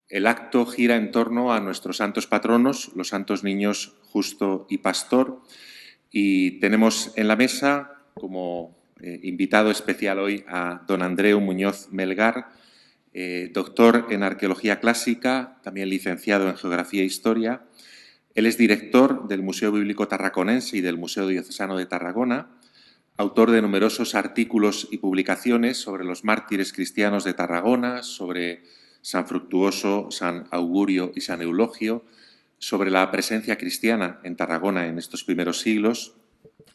El acto gira en torno a nuestros santos patronos, los santos niños Justo y Pastor, y tenemos en la mesa como invitado especial hoy a don Andreu Muñoz Melgar, doctor en Arqueología Clásica, también licenciado en Geografía e Historia. Él es director del Museo Bíblico Tarraconense y del Museo Diocesano de Tarragona, autor de numerosos artículos y publicaciones sobre los mártires cristianos de Tarragona, sobre San Fructuoso, San Augurio y San Eulogio, sobre la presencia cristiana en Tarragona en estos primeros siglos,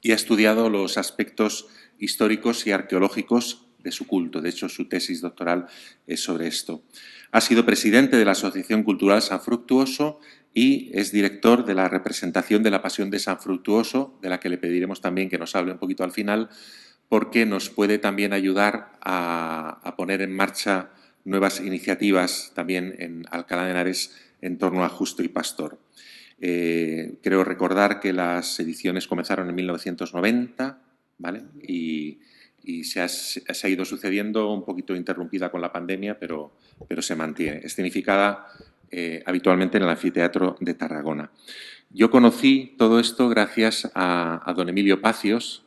y ha estudiado los aspectos históricos y arqueológicos de su culto. De hecho, su tesis doctoral es sobre esto. Ha sido presidente de la Asociación Cultural San Fructuoso y es director de la representación de la Pasión de San Fructuoso, de la que le pediremos también que nos hable un poquito al final, porque nos puede también ayudar a poner en marcha nuevas iniciativas también en Alcalá de Henares en torno a Justo y Pastor. Creo recordar que las ediciones comenzaron en 1990, ¿vale? Y se ha ido sucediendo, un poquito interrumpida con la pandemia, pero se mantiene. Es significada habitualmente en el Anfiteatro de Tarragona. Yo conocí todo esto gracias a don Emilio Pacios,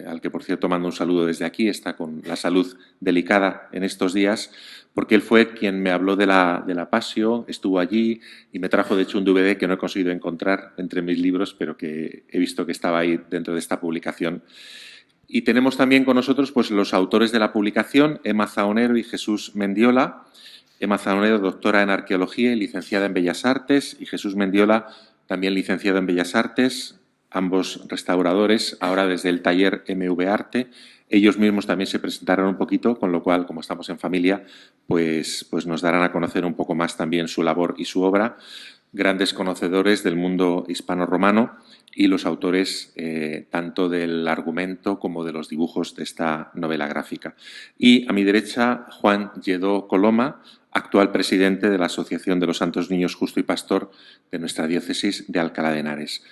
al que, por cierto, mando un saludo desde aquí, está con la salud delicada en estos días, porque él fue quien me habló de la Pasio, estuvo allí y me trajo, de hecho, un DVD que no he conseguido encontrar entre mis libros, pero que he visto que estaba ahí dentro de esta publicación. Y tenemos también con nosotros pues, los autores de la publicación, Emma Zaonero y Jesús Mendiola. Emma Zaonero, doctora en Arqueología y licenciada en Bellas Artes, y Jesús Mendiola, también licenciado en Bellas Artes, ambos restauradores, ahora desde el taller MV Arte. Ellos mismos también se presentaron un poquito, con lo cual, como estamos en familia, pues nos darán a conocer un poco más también su labor y su obra. Grandes conocedores del mundo hispano-romano y los autores tanto del argumento como de los dibujos de esta novela gráfica. Y a mi derecha, Juan Lledó Coloma, actual presidente de la Asociación de los Santos Niños Justo y Pastor de nuestra diócesis de Alcalá de Henares.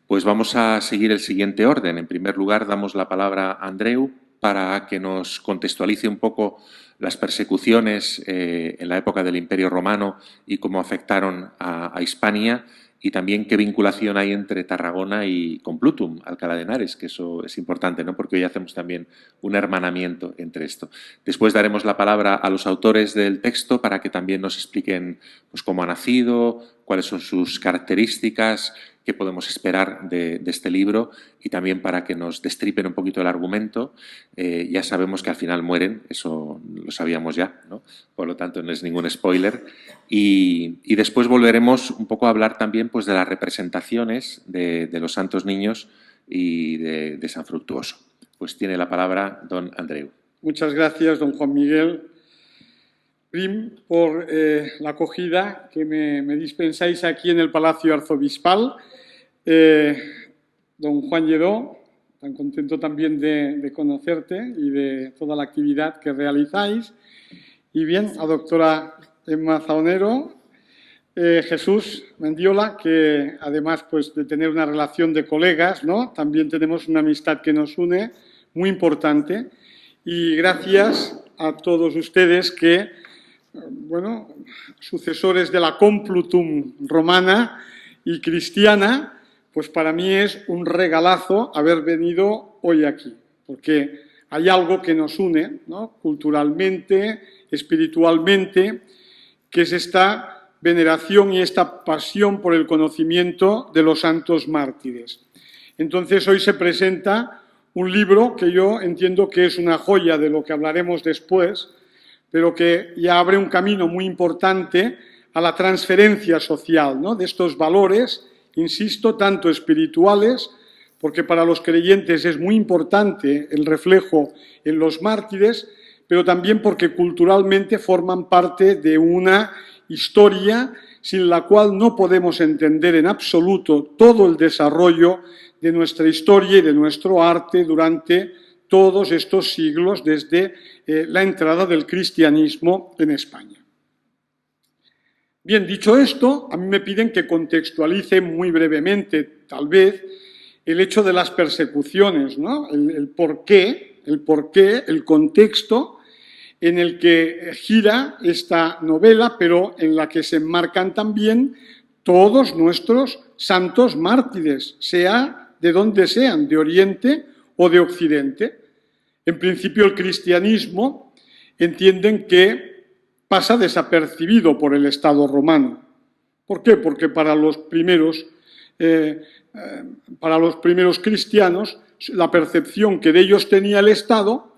Pues vamos a seguir el siguiente orden. En primer lugar, damos la palabra a Andreu para que nos contextualice un poco las persecuciones en la época del Imperio Romano y cómo afectaron a Hispania, y también qué vinculación hay entre Tarragona y Complutum, Alcalá de Henares, que eso es importante, ¿no? Porque hoy hacemos también un hermanamiento entre esto. Después daremos la palabra a los autores del texto para que también nos expliquen pues, cómo ha nacido, cuáles son sus características, qué podemos esperar de este libro, y también para que nos destripen un poquito el argumento. Ya sabemos que al final mueren, eso lo sabíamos ya, ¿no? Por lo tanto no es ningún spoiler. Y después volveremos un poco a hablar también pues, de las representaciones de los santos niños y de San Fructuoso. Pues tiene la palabra don Andreu. Muchas gracias, don Juan Miguel Prim, por la acogida que me dispensáis aquí en el Palacio Arzobispal. Don Juan Lledó, tan contento también de conocerte y de toda la actividad que realizáis. Y bien, a doctora Emma Zaonero, Jesús Mendiola, que además pues, de tener una relación de colegas, ¿no? También tenemos una amistad que nos une, muy importante. Y gracias a todos ustedes que, bueno, sucesores de la Complutum romana y cristiana, pues para mí es un regalazo haber venido hoy aquí, porque hay algo que nos une, ¿no? Culturalmente, espiritualmente, que es esta veneración y esta pasión por el conocimiento de los santos mártires. Entonces, hoy se presenta un libro que yo entiendo que es una joya de lo que hablaremos después, pero que ya abre un camino muy importante a la transferencia social, ¿no? De estos valores, insisto, tanto espirituales, porque para los creyentes es muy importante el reflejo en los mártires, pero también porque culturalmente forman parte de una historia sin la cual no podemos entender en absoluto todo el desarrollo de nuestra historia y de nuestro arte durante todos estos siglos desde la entrada del cristianismo en España. Bien, dicho esto, a mí me piden que contextualice muy brevemente, tal vez, el hecho de las persecuciones, ¿no? El porqué, el contexto en el que gira esta novela, pero en la que se enmarcan también todos nuestros santos mártires, sea de donde sean, de Oriente o de Occidente. En principio, el cristianismo entienden que pasa desapercibido por el Estado romano. ¿Por qué? Porque para los primeros cristianos, la percepción que de ellos tenía el Estado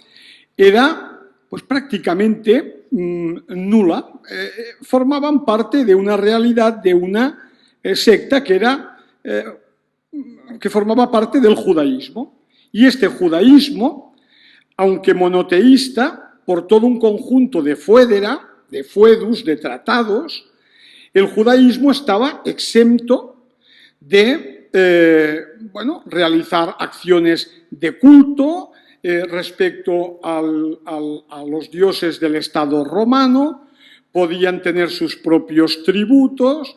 era pues, prácticamente nula. Formaban parte de una realidad, de una secta que formaba parte del judaísmo. Y este judaísmo, aunque monoteísta, por todo un conjunto de fuedera, de fuedus, de tratados, el judaísmo estaba exento de realizar acciones de culto respecto a los dioses del Estado romano, podían tener sus propios tributos,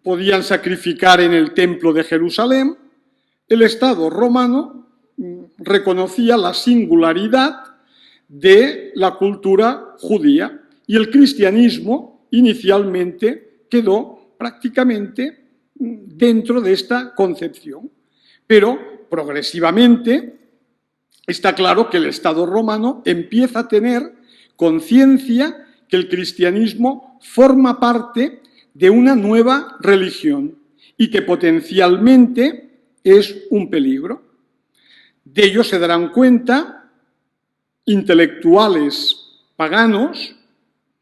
podían sacrificar en el templo de Jerusalén. El Estado romano reconocía la singularidad de la cultura judía y el cristianismo inicialmente quedó prácticamente dentro de esta concepción. Pero progresivamente está claro que el Estado romano empieza a tener conciencia que el cristianismo forma parte de una nueva religión y que potencialmente es un peligro. De ello se darán cuenta intelectuales paganos,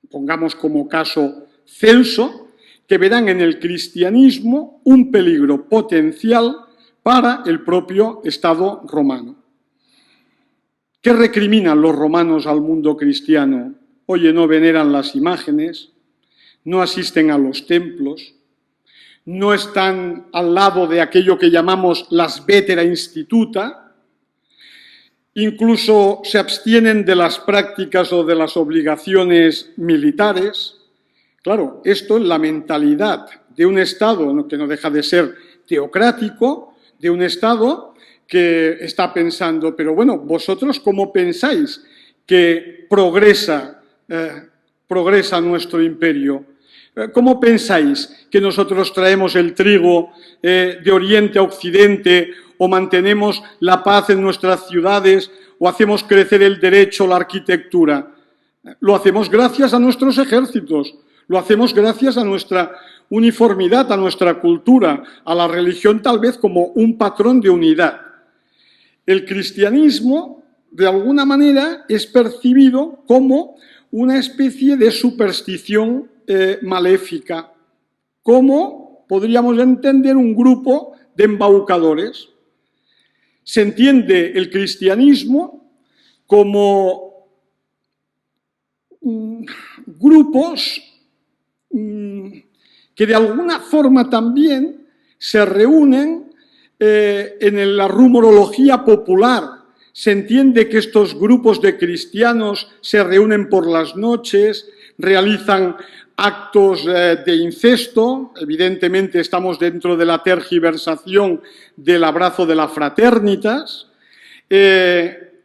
pongamos como caso Celso, que verán en el cristianismo un peligro potencial para el propio Estado romano. ¿Qué recriminan los romanos al mundo cristiano? Oye, no veneran las imágenes, no asisten a los templos, no están al lado de aquello que llamamos las vetera instituta, incluso se abstienen de las prácticas o de las obligaciones militares. Claro, esto es la mentalidad de un Estado que no deja de ser teocrático, de un Estado que está pensando, pero bueno, ¿vosotros cómo pensáis que progresa nuestro imperio? ¿Cómo pensáis que nosotros traemos el trigo de Oriente a Occidente o mantenemos la paz en nuestras ciudades o hacemos crecer el derecho, la arquitectura? Lo hacemos gracias a nuestros ejércitos, lo hacemos gracias a nuestra uniformidad, a nuestra cultura, a la religión tal vez como un patrón de unidad. El cristianismo, de alguna manera, es percibido como una especie de superstición maléfica, como podríamos entender un grupo de embaucadores. Se entiende el cristianismo como grupos que de alguna forma también se reúnen en la rumorología popular. Se entiende que estos grupos de cristianos se reúnen por las noches, realizan actos de incesto, evidentemente estamos dentro de la tergiversación del abrazo de la fraternitas,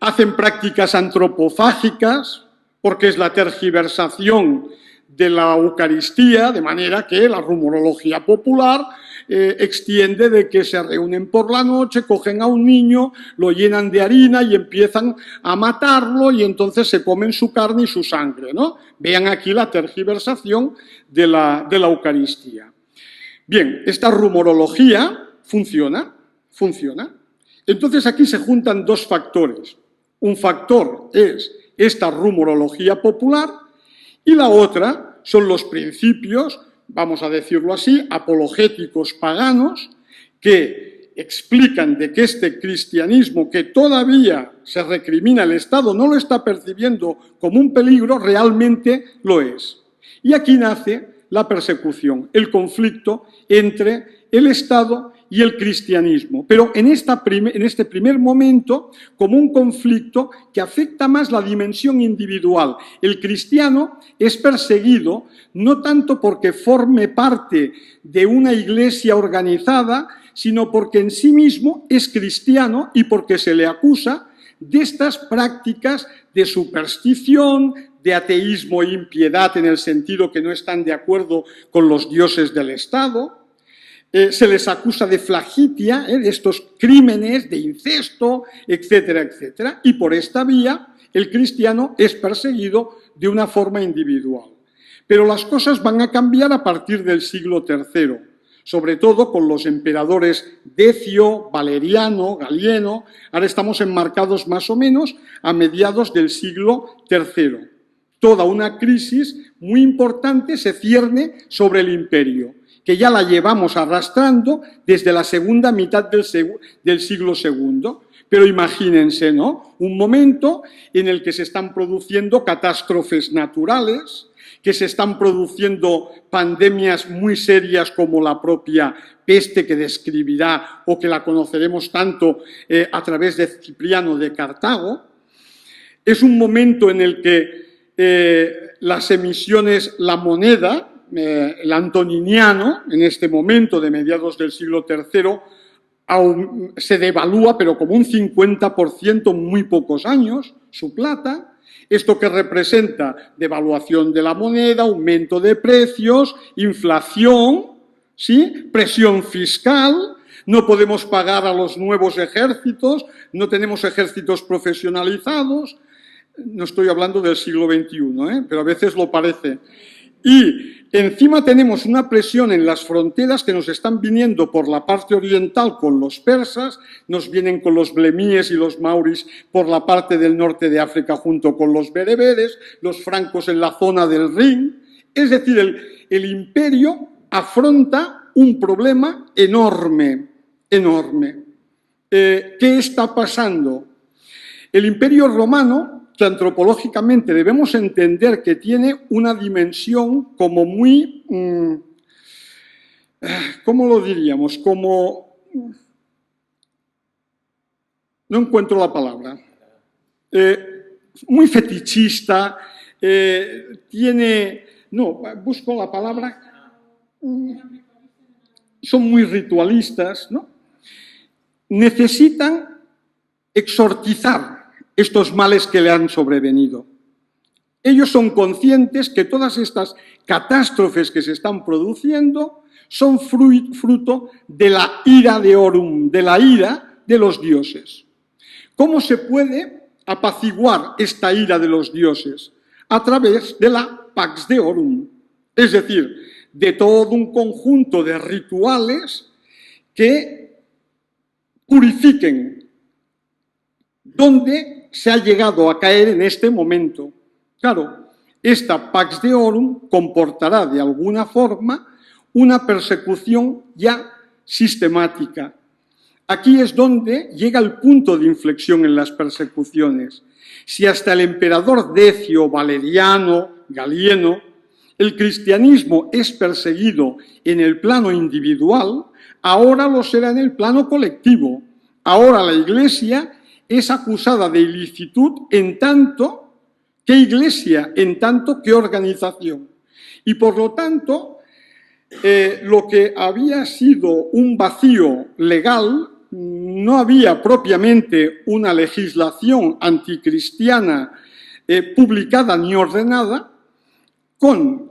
hacen prácticas antropofágicas, porque es la tergiversación de la Eucaristía, de manera que la rumorología popular extiende de que se reúnen por la noche, cogen a un niño, lo llenan de harina y empiezan a matarlo y entonces se comen su carne y su sangre, ¿no? Vean aquí la tergiversación de la Eucaristía. Bien, esta rumorología funciona. Entonces aquí se juntan dos factores. Un factor es esta rumorología popular y la otra son los principios, vamos a decirlo así, apologéticos paganos, que explican de que este cristianismo que todavía se recrimina el Estado, no lo está percibiendo como un peligro, realmente lo es. Y aquí nace la persecución, el conflicto entre el Estado y el cristianismo, pero en este primer momento como un conflicto que afecta más la dimensión individual. El cristiano es perseguido no tanto porque forme parte de una iglesia organizada, sino porque en sí mismo es cristiano y porque se le acusa de estas prácticas de superstición, de ateísmo e impiedad en el sentido que no están de acuerdo con los dioses del Estado. Se les acusa de flagitia, de estos crímenes, de incesto, etcétera, etcétera. Y por esta vía el cristiano es perseguido de una forma individual. Pero las cosas van a cambiar a partir del siglo III, sobre todo con los emperadores Decio, Valeriano, Galieno. Ahora estamos enmarcados más o menos a mediados del siglo III. Toda una crisis muy importante se cierne sobre el imperio, que ya la llevamos arrastrando desde la segunda mitad del siglo II. Pero imagínense, ¿no? Un momento en el que se están produciendo catástrofes naturales, que se están produciendo pandemias muy serias como la propia peste que describirá o que la conoceremos tanto a través de Cipriano de Cartago. Es un momento en el que las emisiones, la moneda, el antoniniano, en este momento de mediados del siglo III, se devalúa, pero como un 50% en muy pocos años, su plata. Esto que representa devaluación de la moneda, aumento de precios, inflación, ¿sí? Presión fiscal, no podemos pagar a los nuevos ejércitos, no tenemos ejércitos profesionalizados. No estoy hablando del siglo XXI, pero a veces lo parece. Y encima tenemos una presión en las fronteras que nos están viniendo por la parte oriental con los persas, nos vienen con los blemíes y los mauris por la parte del norte de África junto con los bereberes, los francos en la zona del Rin. Es decir, el imperio afronta un problema enorme, enorme. ¿Qué está pasando? El imperio romano, que antropológicamente debemos entender que tiene una dimensión como muy, ¿cómo lo diríamos? Como, no encuentro la palabra, muy fetichista, busco la palabra, son muy ritualistas, ¿no? Necesitan exorcizar estos males que le han sobrevenido. Ellos son conscientes que todas estas catástrofes que se están produciendo son fruto de la ira de Orum, de la ira de los dioses. ¿Cómo se puede apaciguar esta ira de los dioses? A través de la Pax Deorum, es decir, de todo un conjunto de rituales que purifiquen. ¿Dónde se ha llegado a caer en este momento? Claro, esta Pax Deorum comportará de alguna forma una persecución ya sistemática. Aquí es donde llega el punto de inflexión en las persecuciones. Si hasta el emperador Decio, Valeriano, Galieno, el cristianismo es perseguido en el plano individual, ahora lo será en el plano colectivo. Ahora la Iglesia es acusada de ilicitud en tanto que iglesia, en tanto que organización. Y por lo tanto, lo que había sido un vacío legal, no había propiamente una legislación anticristiana publicada ni ordenada, con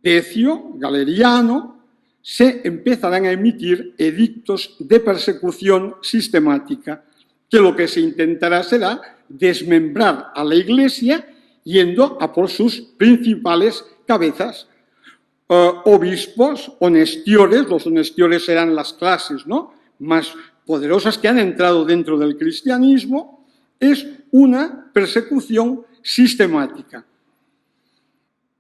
Decio, Galeriano, se empezarán a emitir edictos de persecución sistemática, que lo que se intentará será desmembrar a la Iglesia yendo a por sus principales cabezas. Obispos, honestiores, los honestiores serán las clases, ¿no?, más poderosas que han entrado dentro del cristianismo. Es una persecución sistemática.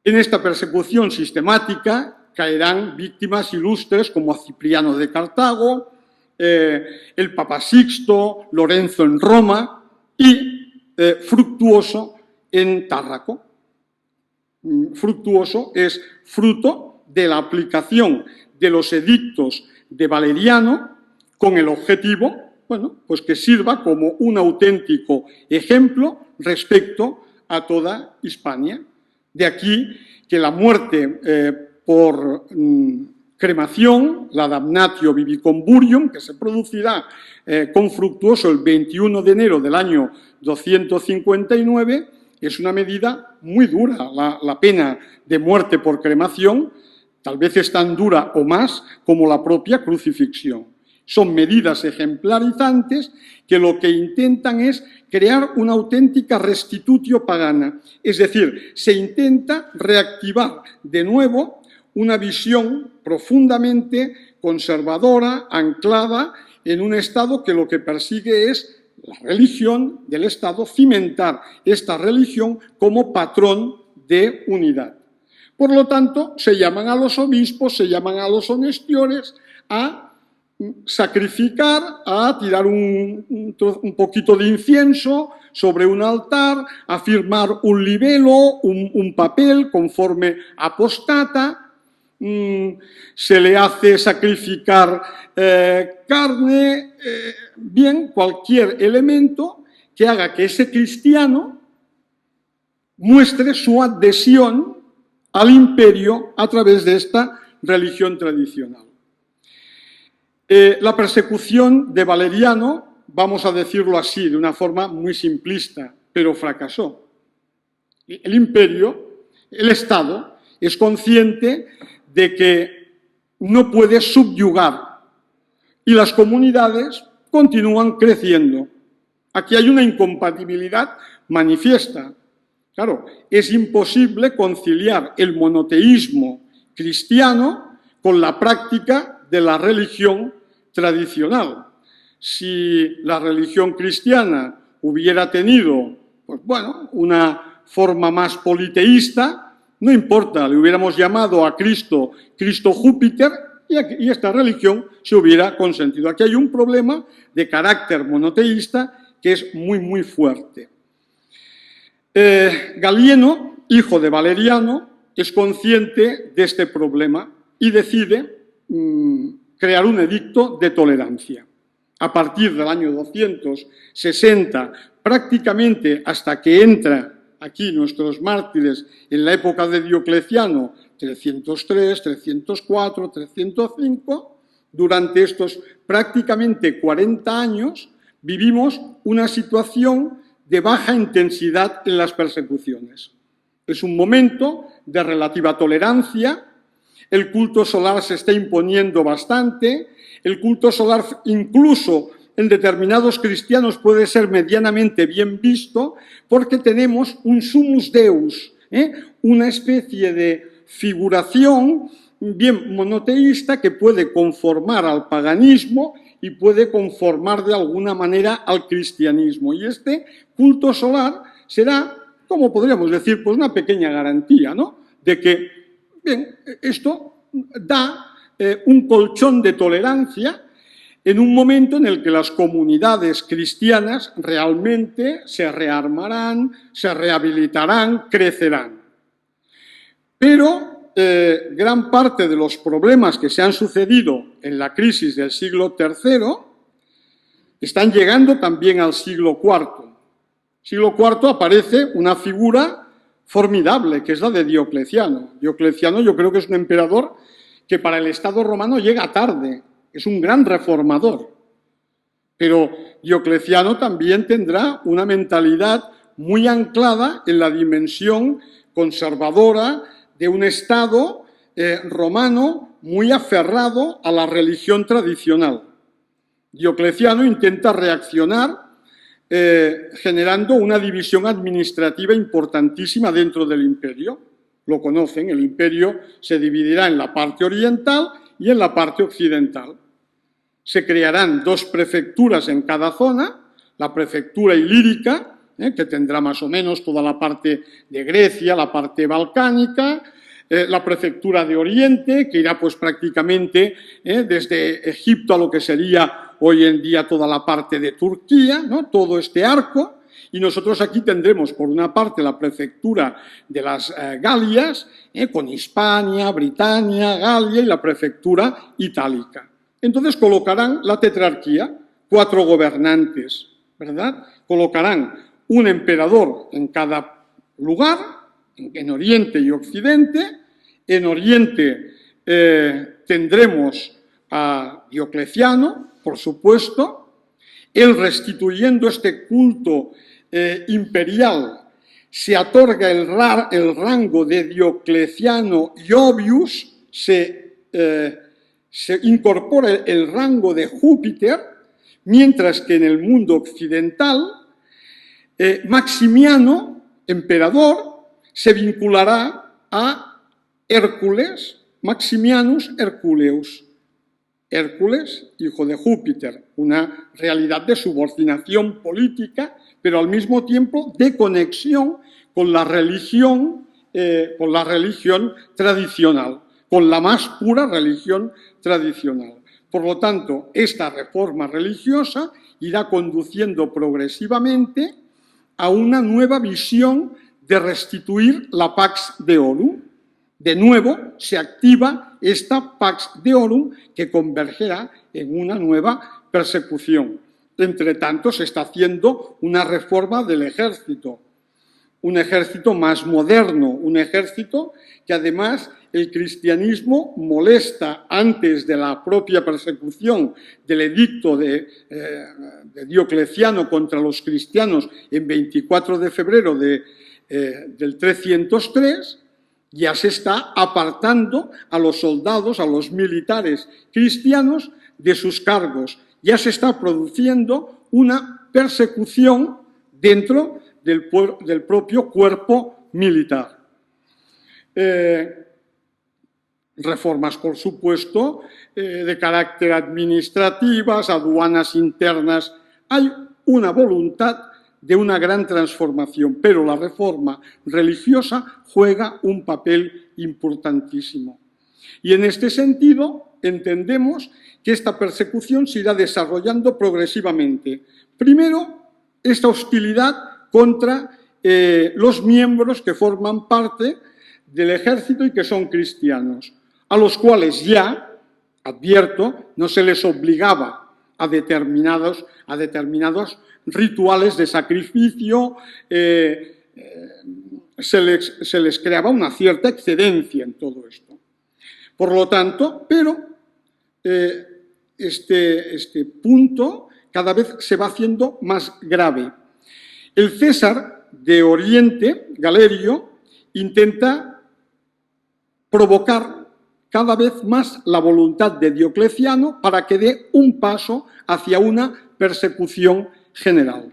En esta persecución sistemática caerán víctimas ilustres como Cipriano de Cartago, el Papa Sixto, Lorenzo en Roma y Fructuoso en Tárraco. Fructuoso es fruto de la aplicación de los edictos de Valeriano con el objetivo, bueno, pues que sirva como un auténtico ejemplo respecto a toda Hispania. De aquí que la muerte por cremación, la damnatio vivicomburium, que se producirá con Fructuoso el 21 de enero del año 259, es una medida muy dura. La pena de muerte por cremación tal vez es tan dura o más como la propia crucifixión. Son medidas ejemplarizantes que lo que intentan es crear una auténtica restitutio pagana. Es decir, se intenta reactivar de nuevo una visión profundamente conservadora, anclada en un Estado que lo que persigue es la religión del Estado, cimentar esta religión como patrón de unidad. Por lo tanto, se llaman a los obispos, se llaman a los honestiores a sacrificar, a tirar un poquito de incienso sobre un altar, a firmar un libelo, un papel conforme apostata, se le hace sacrificar carne, bien, cualquier elemento que haga que ese cristiano muestre su adhesión al imperio a través de esta religión tradicional. La persecución de Valeriano, vamos a decirlo así, de una forma muy simplista, pero fracasó. El imperio, el Estado, es consciente de que no puede subyugar y las comunidades continúan creciendo. Aquí hay una incompatibilidad manifiesta. Claro, es imposible conciliar el monoteísmo cristiano con la práctica de la religión tradicional. Si la religión cristiana hubiera tenido, pues bueno, una forma más politeísta, no importa, le hubiéramos llamado a Cristo, Cristo Júpiter, y esta religión se hubiera consentido. Aquí hay un problema de carácter monoteísta que es muy, muy fuerte. Galieno, hijo de Valeriano, es consciente de este problema y decide crear un edicto de tolerancia. A partir del año 260, prácticamente hasta que entra aquí nuestros mártires en la época de Diocleciano, 303, 304, 305, durante estos prácticamente 40 años vivimos una situación de baja intensidad en las persecuciones. Es un momento de relativa tolerancia, el culto solar se está imponiendo bastante, el culto solar incluso en determinados cristianos puede ser medianamente bien visto porque tenemos un sumus deus, una especie de figuración bien monoteísta que puede conformar al paganismo y puede conformar de alguna manera al cristianismo. Y este culto solar será, como podríamos decir, pues una pequeña garantía, ¿no?, de que bien, esto da un colchón de tolerancia en un momento en el que las comunidades cristianas realmente se rearmarán, se rehabilitarán, crecerán. Pero gran parte de los problemas que se han sucedido en la crisis del siglo III están llegando también al siglo IV. Siglo IV aparece una figura formidable, que es la de Diocleciano. Diocleciano yo creo que es un emperador que para el Estado romano llega tarde, es un gran reformador. Pero Diocleciano también tendrá una mentalidad muy anclada en la dimensión conservadora de un Estado romano muy aferrado a la religión tradicional. Diocleciano intenta reaccionar generando una división administrativa importantísima dentro del imperio. Lo conocen, el imperio se dividirá en la parte oriental y en la parte occidental. Se crearán dos prefecturas en cada zona, la prefectura ilírica, que tendrá más o menos toda la parte de Grecia, la parte balcánica, la prefectura de Oriente, que irá pues prácticamente desde Egipto a lo que sería hoy en día toda la parte de Turquía, ¿no?, todo este arco, y nosotros aquí tendremos por una parte la prefectura de las Galias, con Hispania, Britania, Galia y la prefectura itálica. Entonces colocarán la tetrarquía, 4 gobernantes, ¿verdad? Colocarán un emperador en cada lugar, en Oriente y Occidente. En Oriente tendremos a Diocleciano, por supuesto, él restituyendo este culto imperial, se otorga el rango de Diocleciano Jovius, se incorpora el rango de Júpiter, mientras que en el mundo occidental, Maximiano, emperador, se vinculará a Hércules, Maximianus Herculeus. Hércules, hijo de Júpiter, una realidad de subordinación política, pero al mismo tiempo de conexión con la religión tradicional, con la más pura religión tradicional. Por lo tanto, esta reforma religiosa irá conduciendo progresivamente a una nueva visión de restituir la Pax Deorum. De nuevo, se activa esta Pax Deorum que convergerá en una nueva persecución. Entre tanto, se está haciendo una reforma del ejército, un ejército más moderno, un ejército que además el cristianismo molesta antes de la propia persecución del edicto de Diocleciano contra los cristianos en 24 de febrero del 303, ya se está apartando a los soldados, a los militares cristianos de sus cargos. Ya se está produciendo una persecución dentro del propio cuerpo militar. Reformas, por supuesto, de carácter administrativas, aduanas internas. Hay una voluntad de una gran transformación, pero la reforma religiosa juega un papel importantísimo. Y en este sentido entendemos que esta persecución se irá desarrollando progresivamente. Primero, esta hostilidad contra los miembros que forman parte del ejército y que son cristianos, a los cuales ya, advierto, no se les obligaba a determinados rituales de sacrificio, se les creaba una cierta excedencia en todo esto. Por lo tanto, pero este punto cada vez se va haciendo más grave. El César de Oriente, Galerio, intenta provocar cada vez más la voluntad de Diocleciano para que dé un paso hacia una persecución general.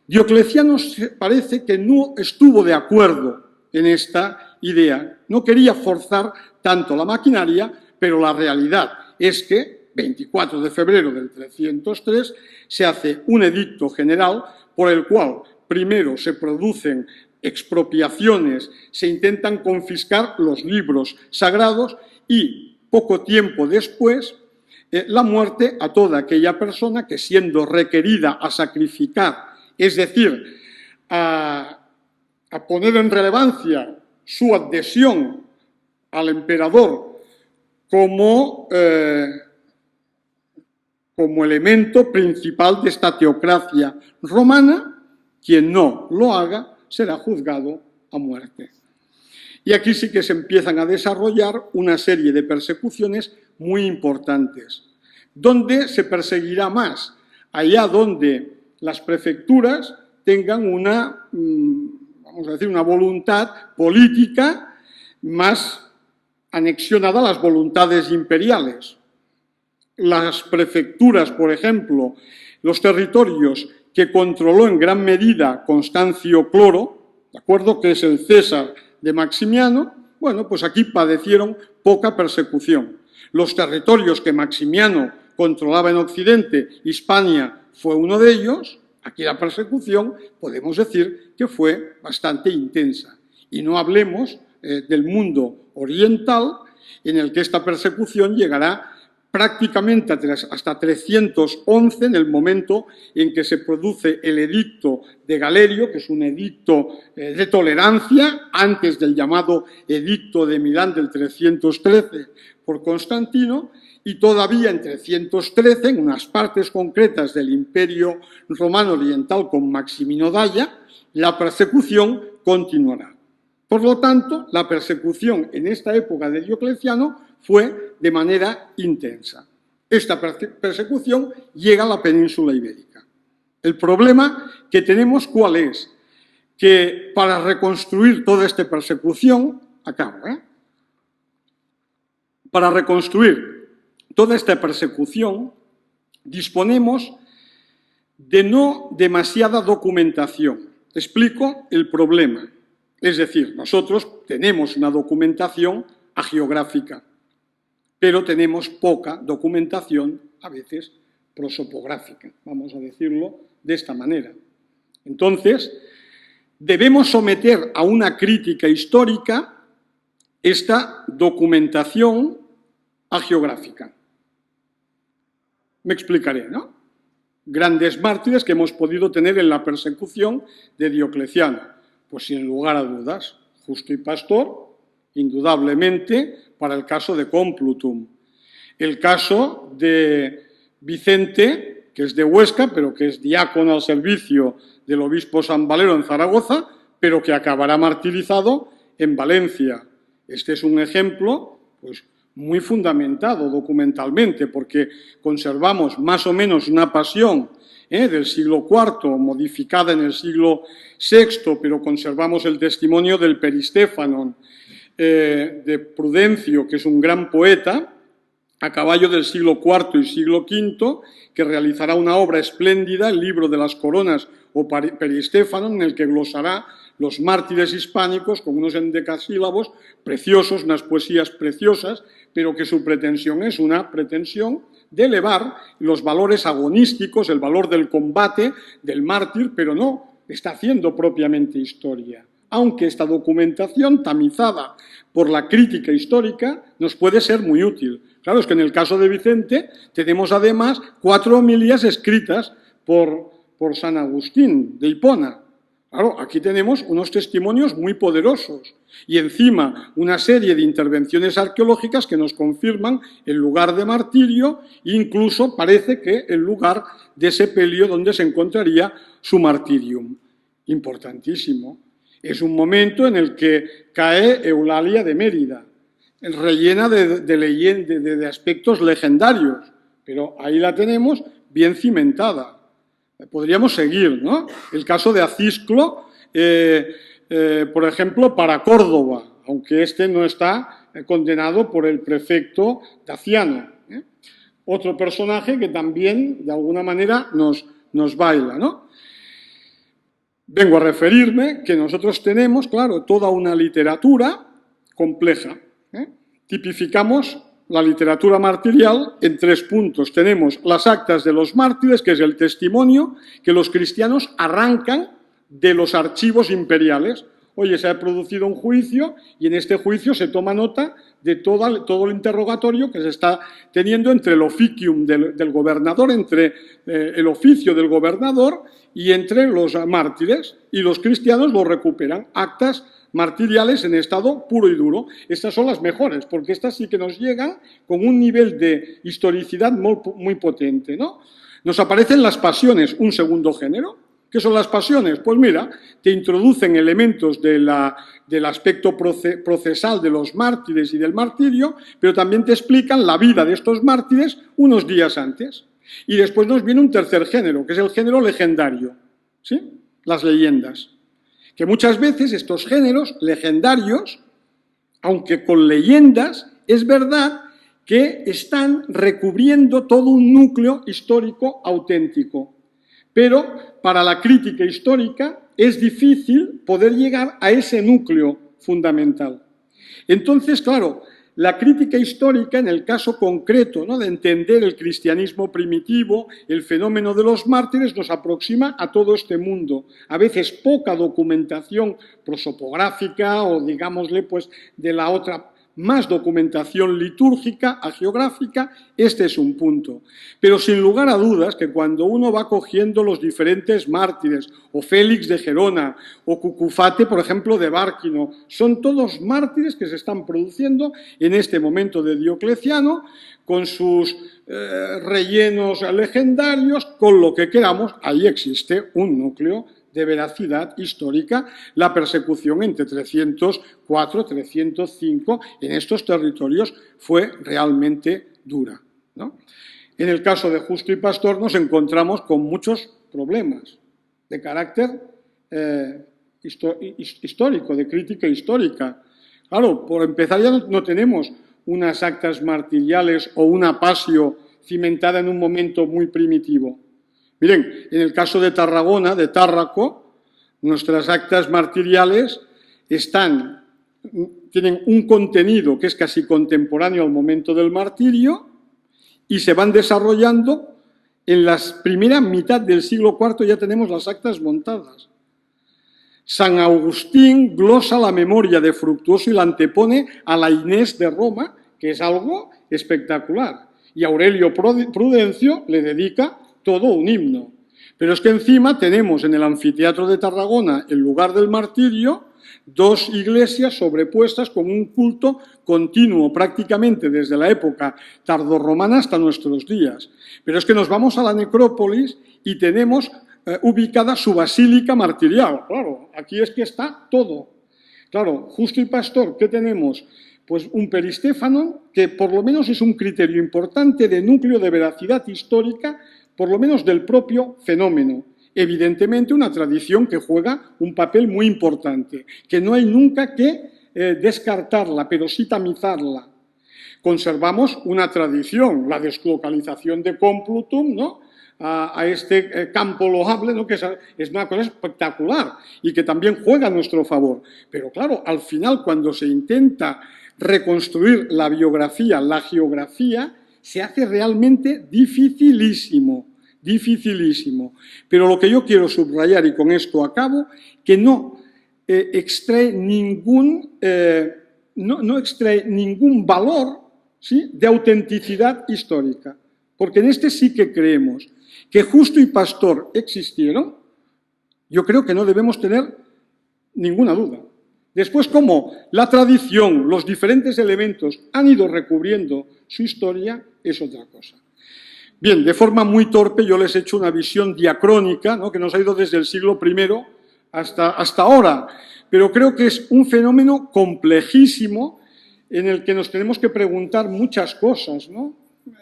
Diocleciano parece que no estuvo de acuerdo en esta idea, no quería forzar tanto la maquinaria, pero la realidad es que 24 de febrero del 303 se hace un edicto general por el cual primero se producen expropiaciones, se intentan confiscar los libros sagrados y poco tiempo después la muerte a toda aquella persona que, siendo requerida a sacrificar, es decir, a poner en relevancia su adhesión al emperador como elemento principal de esta teocracia romana, quien no lo haga será juzgado a muerte. Y aquí sí que se empiezan a desarrollar una serie de persecuciones muy importantes. ¿Dónde se perseguirá más? Allá donde las prefecturas tengan una voluntad política más anexionada a las voluntades imperiales. Las prefecturas, por ejemplo, los territorios que controló en gran medida Constancio Cloro, ¿de acuerdo?, que es el César de Maximiano, bueno, pues aquí padecieron poca persecución. Los territorios que Maximiano controlaba en Occidente, Hispania fue uno de ellos, aquí la persecución podemos decir que fue bastante intensa. Y no hablemos del mundo oriental, en el que esta persecución llegará prácticamente hasta 311, en el momento en que se produce el edicto de Galerio, que es un edicto de tolerancia, antes del llamado edicto de Milán del 313 por Constantino, y todavía en 313, en unas partes concretas del Imperio Romano Oriental con Maximino Daia, la persecución continuará. Por lo tanto, la persecución en esta época de Diocleciano fue de manera intensa. Esta persecución llega a la península ibérica. El problema que tenemos, ¿cuál es? Que para reconstruir toda esta persecución, para reconstruir toda esta persecución, disponemos de no demasiada documentación. Explico el problema. Es decir, nosotros tenemos una documentación hagiográfica, pero tenemos poca documentación, a veces, prosopográfica, vamos a decirlo de esta manera. Entonces, debemos someter a una crítica histórica esta documentación hagiográfica. Me explicaré, ¿no? Grandes mártires que hemos podido tener en la persecución de Diocleciano. Pues sin lugar a dudas, Justo y Pastor, indudablemente, para el caso de Complutum. El caso de Vicente, que es de Huesca, pero que es diácono al servicio del obispo San Valero en Zaragoza, pero que acabará martirizado en Valencia. Este es un ejemplo, pues, muy fundamentado documentalmente, porque conservamos más o menos una pasión del siglo IV, modificada en el siglo VI, pero conservamos el testimonio del Peristéfanon, de Prudencio, que es un gran poeta, a caballo del siglo IV y siglo V, que realizará una obra espléndida, el libro de las coronas o Peristéfanon, en el que glosará los mártires hispánicos con unos endecasílabos preciosos, unas poesías preciosas, pero que su pretensión es una pretensión de elevar los valores agonísticos, el valor del combate, del mártir, pero no está haciendo propiamente historia. Aunque esta documentación, tamizada por la crítica histórica, nos puede ser muy útil. Claro, es que en el caso de Vicente tenemos además 4 homilías escritas por San Agustín de Hipona. Claro, aquí tenemos unos testimonios muy poderosos y encima una serie de intervenciones arqueológicas que nos confirman el lugar de martirio e incluso parece que el lugar de sepelio donde se encontraría su martirium. Importantísimo. Es un momento en el que cae Eulalia de Mérida, rellena de aspectos legendarios, pero ahí la tenemos bien cimentada. Podríamos seguir, ¿no? El caso de Acisclo, por ejemplo, para Córdoba, aunque este no está condenado por el prefecto Daciano. Otro personaje que también, de alguna manera, nos baila, ¿no? Vengo a referirme que nosotros tenemos, claro, toda una literatura compleja. Tipificamos la literatura martirial en 3 puntos. Tenemos las actas de los mártires, que es el testimonio que los cristianos arrancan de los archivos imperiales. Oye, se ha producido un juicio y en este juicio se toma nota de todo el interrogatorio que se está teniendo entre el oficium del gobernador, entre el oficio del gobernador y entre los mártires, y los cristianos lo recuperan. Actas martiriales en estado puro y duro. Estas son las mejores, porque estas sí que nos llegan con un nivel de historicidad muy potente, ¿no? Nos aparecen las pasiones, un segundo género. ¿Qué son las pasiones? Pues mira, te introducen elementos del aspecto procesal de los mártires y del martirio, pero también te explican la vida de estos mártires unos días antes. Y después nos viene un tercer género, que es el género legendario, ¿sí? Las leyendas. Que muchas veces estos géneros legendarios, aunque con leyendas, es verdad que están recubriendo todo un núcleo histórico auténtico. Pero para la crítica histórica es difícil poder llegar a ese núcleo fundamental. Entonces, claro, la crítica histórica, en el caso concreto, ¿no?, de entender el cristianismo primitivo, el fenómeno de los mártires, nos aproxima a todo este mundo. A veces poca documentación prosopográfica o, digámosle, pues, de la otra, más documentación litúrgica, hagiográfica, este es un punto. Pero sin lugar a dudas que cuando uno va cogiendo los diferentes mártires, o Félix de Gerona, o Cucufate, por ejemplo, de Bárquino, son todos mártires que se están produciendo en este momento de Diocleciano, con sus rellenos legendarios, con lo que queramos, ahí existe un núcleo de veracidad histórica la persecución entre 304 y 305 en estos territorios fue realmente dura, ¿no? En el caso de Justo y Pastor nos encontramos con muchos problemas de carácter histórico, de crítica histórica. Claro, por empezar ya no tenemos unas actas martiriales o una pasio cimentada en un momento muy primitivo. Miren, en el caso de Tarragona, de Tárraco, nuestras actas martiriales tienen un contenido que es casi contemporáneo al momento del martirio y se van desarrollando en la primera mitad del siglo IV, ya tenemos las actas montadas. San Agustín glosa la memoria de Fructuoso y la antepone a la Inés de Roma, que es algo espectacular. Y Aurelio Prudencio le dedica todo un himno. Pero es que encima tenemos en el anfiteatro de Tarragona, en lugar del martirio, dos iglesias sobrepuestas con un culto continuo prácticamente desde la época tardorromana hasta nuestros días. Pero es que nos vamos a la necrópolis y tenemos ubicada su basílica martirial. Claro, aquí es que está todo. Claro, Justo y Pastor, ¿qué tenemos? Pues un peristéfano que por lo menos es un criterio importante de núcleo de veracidad histórica, por lo menos del propio fenómeno. Evidentemente una tradición que juega un papel muy importante, que no hay nunca que descartarla, pero sí tamizarla. Conservamos una tradición, la deslocalización de Complutum, ¿no?, a este campo loable, ¿no?, que es una cosa espectacular y que también juega a nuestro favor. Pero claro, al final, cuando se intenta reconstruir la biografía, la geografía, se hace realmente dificilísimo, dificilísimo. Pero lo que yo quiero subrayar, y con esto acabo, que no extrae ningún valor, ¿sí?, de autenticidad histórica. Porque en este sí que creemos que Justo y Pastor existieron, yo creo que no debemos tener ninguna duda. Después, cómo la tradición, los diferentes elementos han ido recubriendo su historia, es otra cosa. Bien, de forma muy torpe yo les he hecho una visión diacrónica, ¿no?, que nos ha ido desde el siglo I hasta ahora, pero creo que es un fenómeno complejísimo en el que nos tenemos que preguntar muchas cosas, ¿no?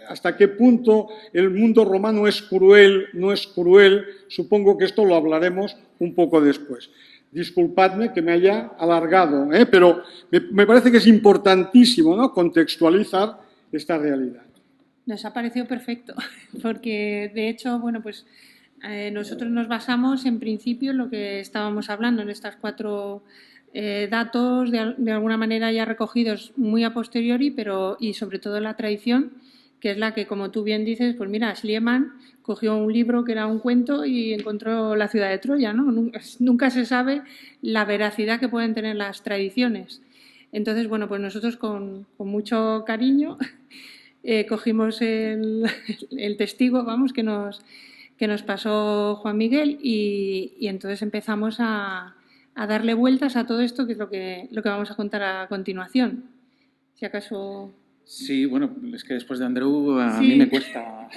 ¿Hasta qué punto el mundo romano es cruel, no es cruel? Supongo que esto lo hablaremos un poco después. Disculpadme que me haya alargado, pero me parece que es importantísimo, ¿no?, contextualizar esta realidad. Nos ha parecido perfecto, porque de hecho, bueno, pues nosotros nos basamos en principio en lo que estábamos hablando, en estas 4 datos de alguna manera ya recogidos muy a posteriori, y sobre todo la tradición, que es la que, como tú bien dices, pues mira, Schliemann cogió un libro que era un cuento y encontró la ciudad de Troya, ¿no? Nunca se sabe la veracidad que pueden tener las tradiciones. Entonces, bueno, pues nosotros con mucho cariño cogimos el testigo, vamos, que nos pasó Juan Miguel y entonces empezamos a darle vueltas a todo esto, que es lo que vamos a contar a continuación. Si acaso... Sí, bueno, es que después de Andreu a Sí. mí me cuesta...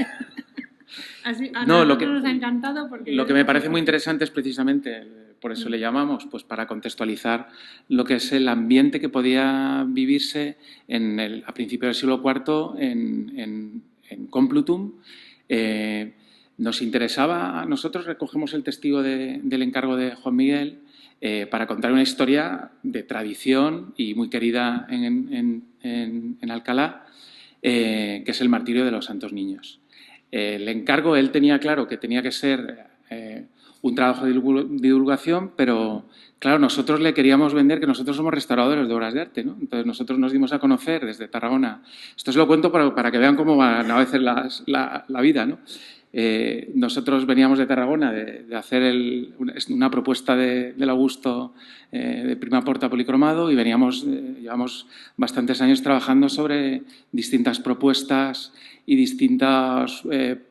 nosotros nos ha encantado porque... Lo que me parece muy interesante es precisamente, por eso le llamamos, pues para contextualizar lo que es el ambiente que podía vivirse a principios del siglo IV en Complutum. Nos interesaba, nosotros recogemos el testigo del encargo de Juan Miguel para contar una historia de tradición y muy querida en Alcalá, que es el martirio de los Santos Niños. El encargo, él tenía claro que tenía que ser un trabajo de divulgación, pero claro, nosotros le queríamos vender que nosotros somos restauradores de obras de arte, ¿no? Entonces nosotros nos dimos a conocer desde Tarragona. Esto se lo cuento para que vean cómo van a veces la vida, ¿no? Nosotros veníamos de Tarragona de hacer una propuesta del Augusto de prima porta policromado y llevamos bastantes años trabajando sobre distintas propuestas y distintas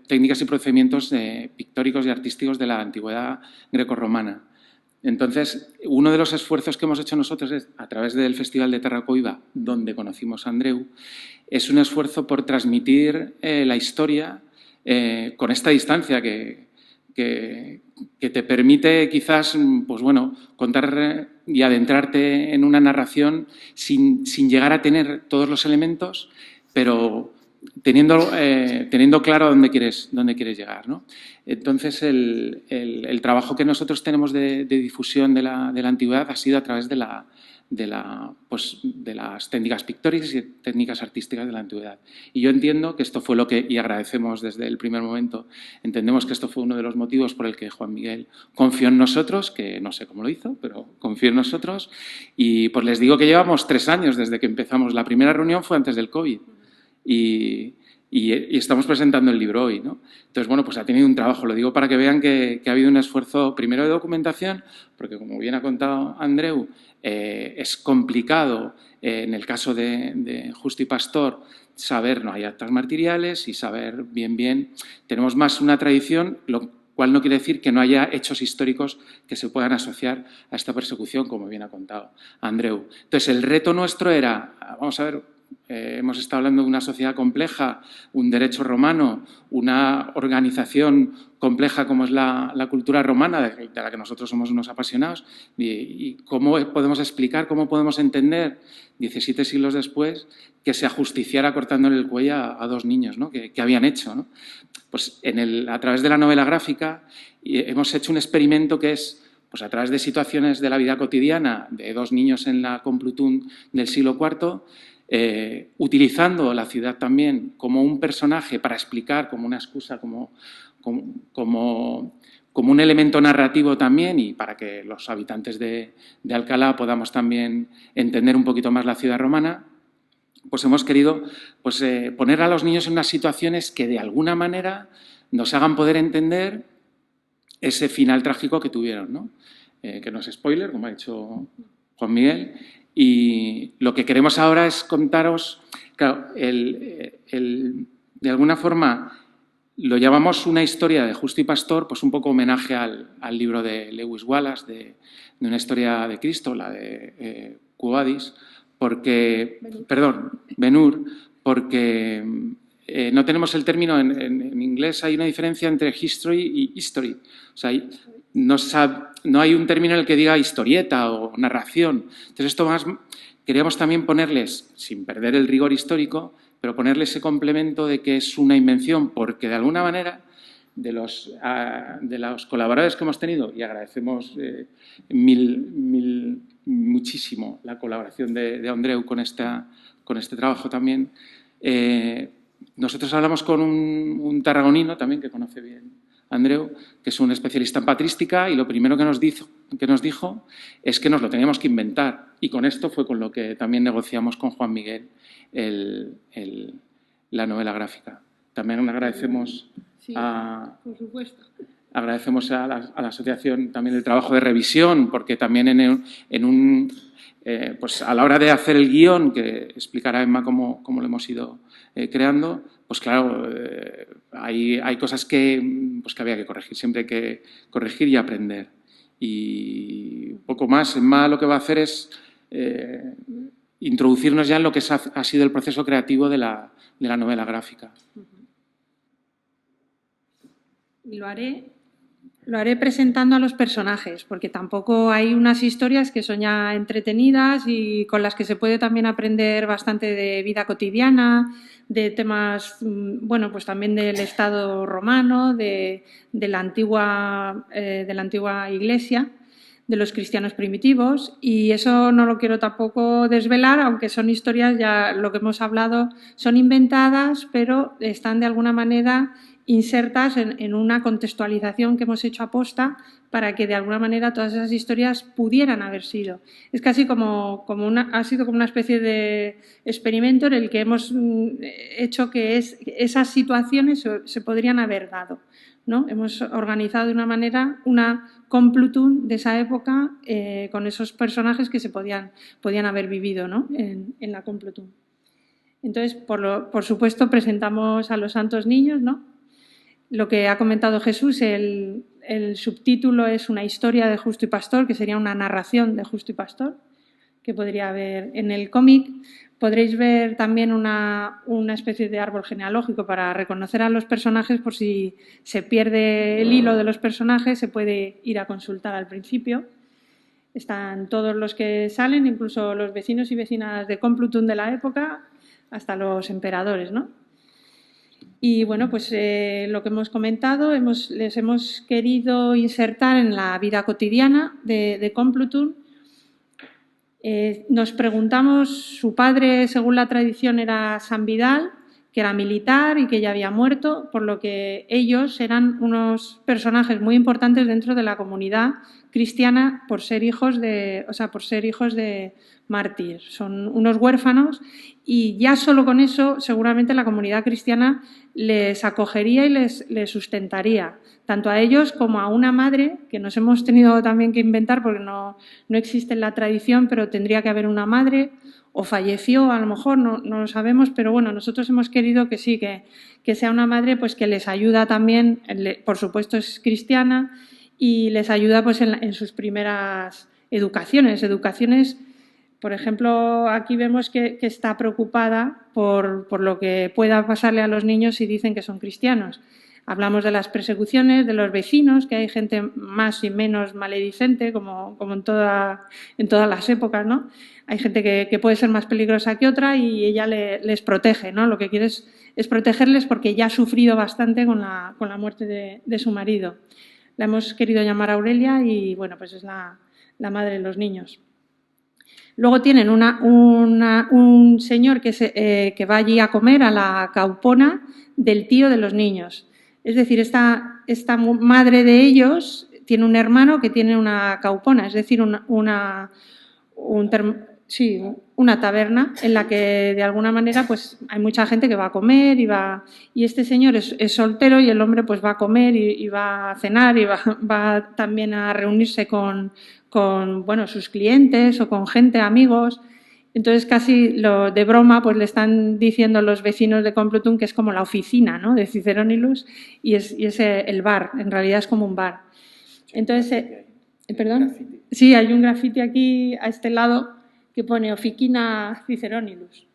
técnicas y procedimientos pictóricos y artísticos de la antigüedad grecorromana. Entonces, uno de los esfuerzos que hemos hecho nosotros es, a través del Festival de Terracoiba, donde conocimos a Andreu, es un esfuerzo por transmitir la historia con esta distancia que que te permite quizás, pues bueno, contar y adentrarte en una narración sin llegar a tener todos los elementos, pero teniendo claro a dónde quieres llegar, ¿no? Entonces, el trabajo que nosotros tenemos de difusión de la antigüedad ha sido a través de las técnicas pictóricas y técnicas artísticas de la antigüedad. Y yo entiendo que esto fue lo que, y agradecemos desde el primer momento, entendemos que esto fue uno de los motivos por el que Juan Miguel confió en nosotros, que no sé cómo lo hizo, pero confió en nosotros. Y pues les digo que llevamos 3 años desde que empezamos. La primera reunión fue antes del COVID. Y estamos presentando el libro hoy, ¿no? Entonces, bueno, pues ha tenido un trabajo. Lo digo para que vean que ha habido un esfuerzo, primero de documentación, porque como bien ha contado Andreu, es complicado, en el caso de Justo y Pastor, saber, no hay actas martiriales y saber bien. Tenemos más una tradición, lo cual no quiere decir que no haya hechos históricos que se puedan asociar a esta persecución, como bien ha contado Andreu. Entonces, el reto nuestro era, vamos a ver, hemos estado hablando de una sociedad compleja, un derecho romano, una organización compleja como es la cultura romana, de la que nosotros somos unos apasionados, y cómo podemos explicar, cómo podemos entender, 17 siglos después, que se ajusticiara cortándole el cuello a 2 niños, ¿no? que habían hecho, ¿no? Pues a través de la novela gráfica hemos hecho un experimento que es, pues a través de situaciones de la vida cotidiana de 2 niños en la Complutum del siglo IV, utilizando la ciudad también como un personaje para explicar, como una excusa, como un elemento narrativo también, y para que los habitantes de Alcalá podamos también entender un poquito más la ciudad romana, pues hemos querido poner a los niños en unas situaciones que de alguna manera nos hagan poder entender ese final trágico que tuvieron, ¿no? Que no es spoiler, como ha dicho Juan Miguel. Y lo que queremos ahora es contaros, claro, de alguna forma lo llamamos una historia de Justo y Pastor, pues un poco homenaje al libro de Lewis Wallace, de una historia de Cristo, la de Quo Vadis, Ben-Hur, porque no tenemos el término, en inglés hay una diferencia entre history y history. O sea, no hay un término en el que diga historieta o narración. Entonces, esto más queríamos también ponerles, sin perder el rigor histórico, pero ponerle ese complemento de que es una invención, porque de alguna manera de los colaboradores que hemos tenido, y agradecemos muchísimo la colaboración de Andreu con este trabajo también, nosotros hablamos con un tarragonino también que conoce bien Andreu, que es un especialista en patrística, y lo primero que nos dijo es que nos lo teníamos que inventar, y con esto fue con lo que también negociamos con Juan Miguel la novela gráfica. También agradecemos por supuesto. Agradecemos a la asociación también el trabajo de revisión, porque también pues a la hora de hacer el guión, que explicará Emma cómo lo hemos ido creando, pues claro, hay cosas que había que corregir, siempre hay que corregir y aprender. Y poco más, Emma lo que va a hacer es introducirnos ya en lo que ha sido el proceso creativo de la novela gráfica. Y lo haré presentando a los personajes, porque tampoco hay unas historias que son ya entretenidas y con las que se puede también aprender bastante de vida cotidiana, de temas, bueno, pues también del Estado romano, de la antigua Iglesia, de los cristianos primitivos, y eso no lo quiero tampoco desvelar, aunque son historias, ya lo que hemos hablado, son inventadas, pero están de alguna manera insertas en una contextualización que hemos hecho aposta para que de alguna manera todas esas historias pudieran haber sido. Es casi ha sido como una especie de experimento en el que hemos hecho que esas situaciones se podrían haber dado, ¿no? Hemos organizado de una manera una Complutum de esa época con esos personajes que se podían haber vivido, ¿no? en la Complutum. Entonces, por supuesto, presentamos a los santos niños, ¿no? Lo que ha comentado Jesús, el subtítulo es una historia de Justo y Pastor, que sería una narración de Justo y Pastor, que podría haber en el cómic. Podréis ver también una especie de árbol genealógico para reconocer a los personajes, por si se pierde el hilo de los personajes, se puede ir a consultar al principio. Están todos los que salen, incluso los vecinos y vecinas de Complutum de la época, hasta los emperadores, ¿no? Y bueno, pues lo que hemos comentado, les hemos querido insertar en la vida cotidiana de Complutum. Nos preguntamos, su padre, según la tradición, era San Vidal, que era militar y que ya había muerto, por lo que ellos eran unos personajes muy importantes dentro de la comunidad cristiana por ser hijos de mártir. Son unos huérfanos y ya solo con eso seguramente la comunidad cristiana les acogería y les sustentaría, tanto a ellos como a una madre, que nos hemos tenido también que inventar porque no existe en la tradición, pero tendría que haber una madre, o falleció, a lo mejor, no lo sabemos, pero bueno, nosotros hemos querido que sí, que sea una madre pues que les ayuda también, por supuesto es cristiana, y les ayuda pues en sus primeras educaciones. Por ejemplo, aquí vemos que está preocupada por lo que pueda pasarle a los niños si dicen que son cristianos. Hablamos de las persecuciones, de los vecinos, que hay gente más y menos maledicente, como en todas las épocas, ¿no? Hay gente que puede ser más peligrosa que otra y ella les protege, ¿no? Lo que quiere es protegerles porque ya ha sufrido bastante con la muerte de su marido. La hemos querido llamar Aurelia y, bueno, pues es la madre de los niños. Luego tienen un señor que va allí a comer a la caupona del tío de los niños. Es decir, esta madre de ellos tiene un hermano que tiene una caupona, es decir, una taberna en la que de alguna manera pues hay mucha gente que va a comer y este señor es soltero y el hombre pues va a comer y va a cenar y va también a reunirse con sus clientes o con gente, amigos. Entonces, casi de broma, pues le están diciendo los vecinos de Complutum que es como la oficina, ¿no?, de Ciceronilus y es el bar, en realidad es como un bar. Entonces, ¿perdón? Sí, hay un grafiti aquí a este lado que pone Oficina Ciceronilus.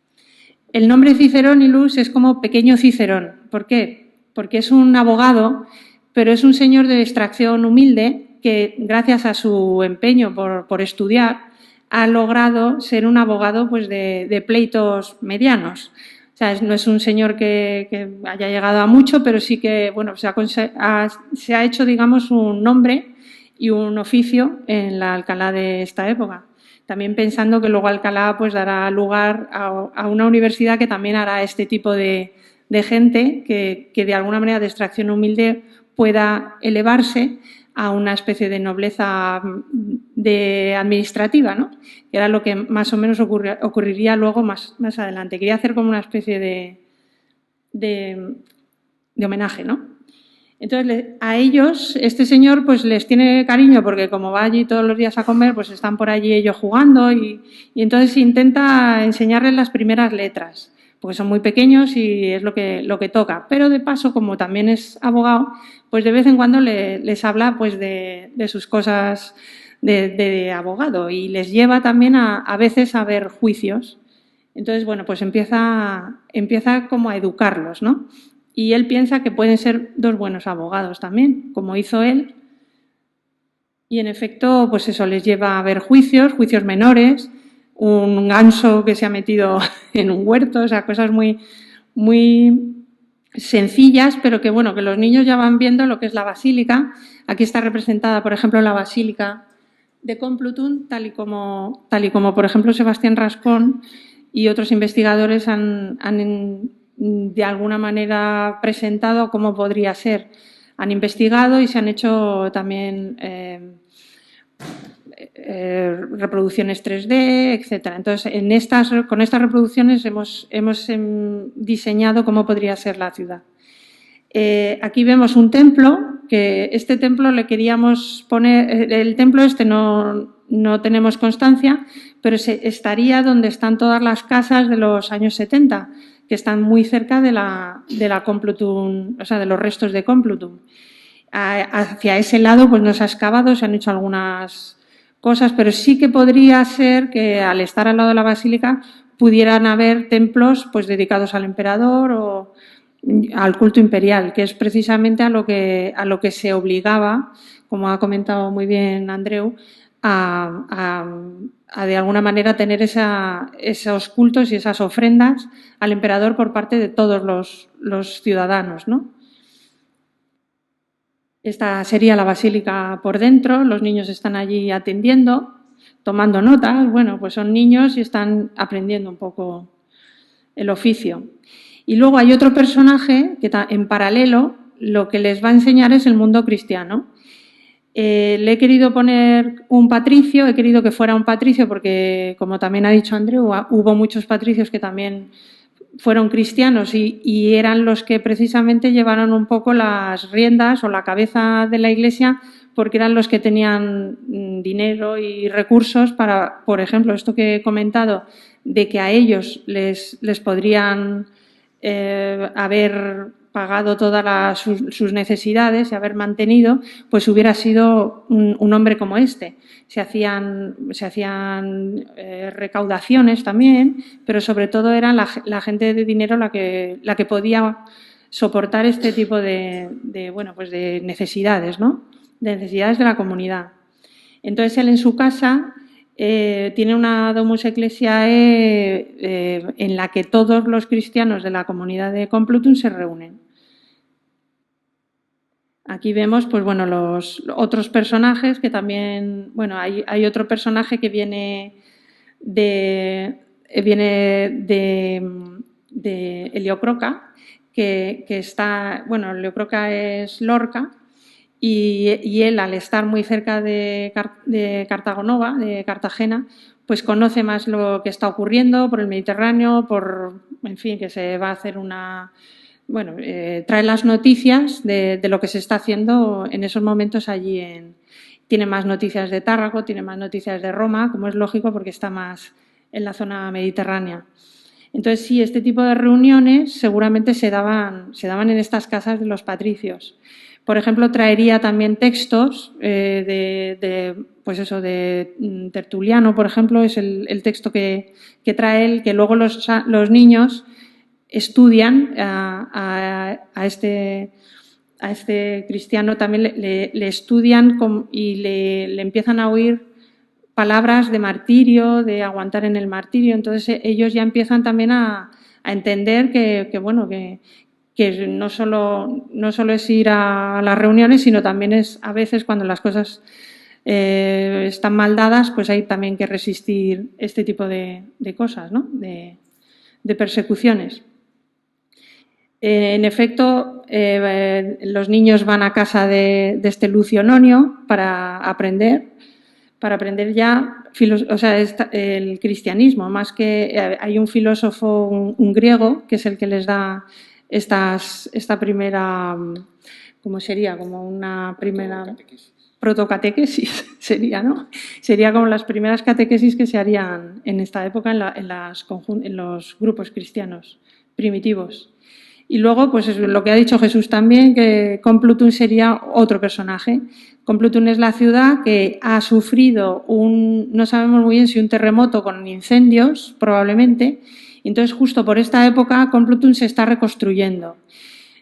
El nombre Ciceronilus es como pequeño Cicerón. ¿Por qué? Porque es un abogado, pero es un señor de extracción humilde que, gracias a su empeño por estudiar, ha logrado ser un abogado pues de pleitos medianos. O sea, no es un señor que haya llegado a mucho, pero sí que bueno, se ha hecho, digamos, un nombre y un oficio en la Alcalá de esta época. También pensando que luego Alcalá pues dará lugar a una universidad que también hará este tipo de gente que de alguna manera de extracción humilde pueda elevarse a una especie de nobleza administrativa, ¿no?, que era lo que más o menos ocurriría luego más adelante. Quería hacer como una especie de homenaje, ¿no? Entonces, a ellos, este señor pues les tiene cariño porque como va allí todos los días a comer, pues están por allí ellos jugando y entonces intenta enseñarles las primeras letras, porque son muy pequeños y es lo que toca. Pero de paso, como también es abogado, pues de vez en cuando les habla pues de sus cosas de abogado y les lleva también a veces a ver juicios. Entonces, bueno, pues empieza como a educarlos, ¿no? Y él piensa que pueden ser dos buenos abogados también, como hizo él. Y en efecto, pues eso les lleva a ver juicios menores, un ganso que se ha metido en un huerto, o sea, cosas muy, muy sencillas, pero que bueno, que los niños ya van viendo lo que es la basílica. Aquí está representada, por ejemplo, la basílica de Complutum, tal y como por ejemplo Sebastián Rascón y otros investigadores han de alguna manera presentado cómo podría ser. Han investigado y se han hecho también reproducciones 3D, etcétera. Entonces, con estas reproducciones hemos diseñado cómo podría ser la ciudad. Aquí vemos un templo, que este templo le queríamos poner, el templo este no tenemos constancia, pero estaría donde están todas las casas de los años 70, que están muy cerca de la Complutum, o sea, de los restos de Complutum. Hacia ese lado pues no se ha excavado, se han hecho algunas cosas, pero sí que podría ser que al estar al lado de la basílica pudieran haber templos pues dedicados al emperador o al culto imperial, que es precisamente a lo que se obligaba, como ha comentado muy bien Andreu, a de alguna manera tener esos cultos y esas ofrendas al emperador por parte de todos los ciudadanos, ¿no? Esta sería la basílica por dentro, los niños están allí atendiendo, tomando notas, bueno, pues son niños y están aprendiendo un poco el oficio. Y luego hay otro personaje que en paralelo lo que les va a enseñar es el mundo cristiano. Le he querido poner un patricio, he querido que fuera un patricio porque, como también ha dicho Andreu, hubo muchos patricios que también fueron cristianos y eran los que precisamente llevaron un poco las riendas o la cabeza de la Iglesia porque eran los que tenían dinero y recursos para, por ejemplo, esto que he comentado, de que a ellos les podrían haber pagado todas sus necesidades y haber mantenido, pues hubiera sido un hombre como este. Se hacían recaudaciones también, pero sobre todo era la gente de dinero la que podía soportar este tipo de necesidades, ¿no? De necesidades de la comunidad. Entonces él en su casa tiene una Domus Ecclesiae en la que todos los cristianos de la comunidad de Complutum se reúnen. Aquí vemos, pues bueno, los otros personajes que también, bueno, hay otro personaje que viene de Heliocroca, que está, bueno, Heliocroca es Lorca, y él, al estar muy cerca de Cartagonova, de Cartagena, pues conoce más lo que está ocurriendo por el Mediterráneo, en fin, que se va a hacer trae las noticias de lo que se está haciendo en esos momentos allí. Tiene más noticias de Tárraco, tiene más noticias de Roma, como es lógico porque está más en la zona mediterránea. Entonces, sí, este tipo de reuniones seguramente se daban en estas casas de los patricios. Por ejemplo, traería también textos de Tertuliano, por ejemplo, es el texto que trae él, que luego los niños estudian a este cristiano, también le estudian y le empiezan a oír palabras de martirio, de aguantar en el martirio. Entonces ellos ya empiezan también a entender que no solo es ir a las reuniones, sino también es a veces cuando las cosas están mal dadas, pues hay también que resistir este tipo de cosas, ¿no? de persecuciones. En efecto, los niños van a casa de este Lucio Nonio para aprender ya el cristianismo, más que hay un filósofo, un griego, que es el que les da esta primera, ¿cómo sería? Como una primera protocatequesis sería, ¿no? Sería como las primeras catequesis que se harían en esta época en los grupos cristianos primitivos. Y luego, pues es lo que ha dicho Jesús también, que Complutum sería otro personaje. Complutum es la ciudad que ha sufrido no sabemos muy bien si un terremoto con incendios, probablemente. Entonces, justo por esta época, Complutum se está reconstruyendo.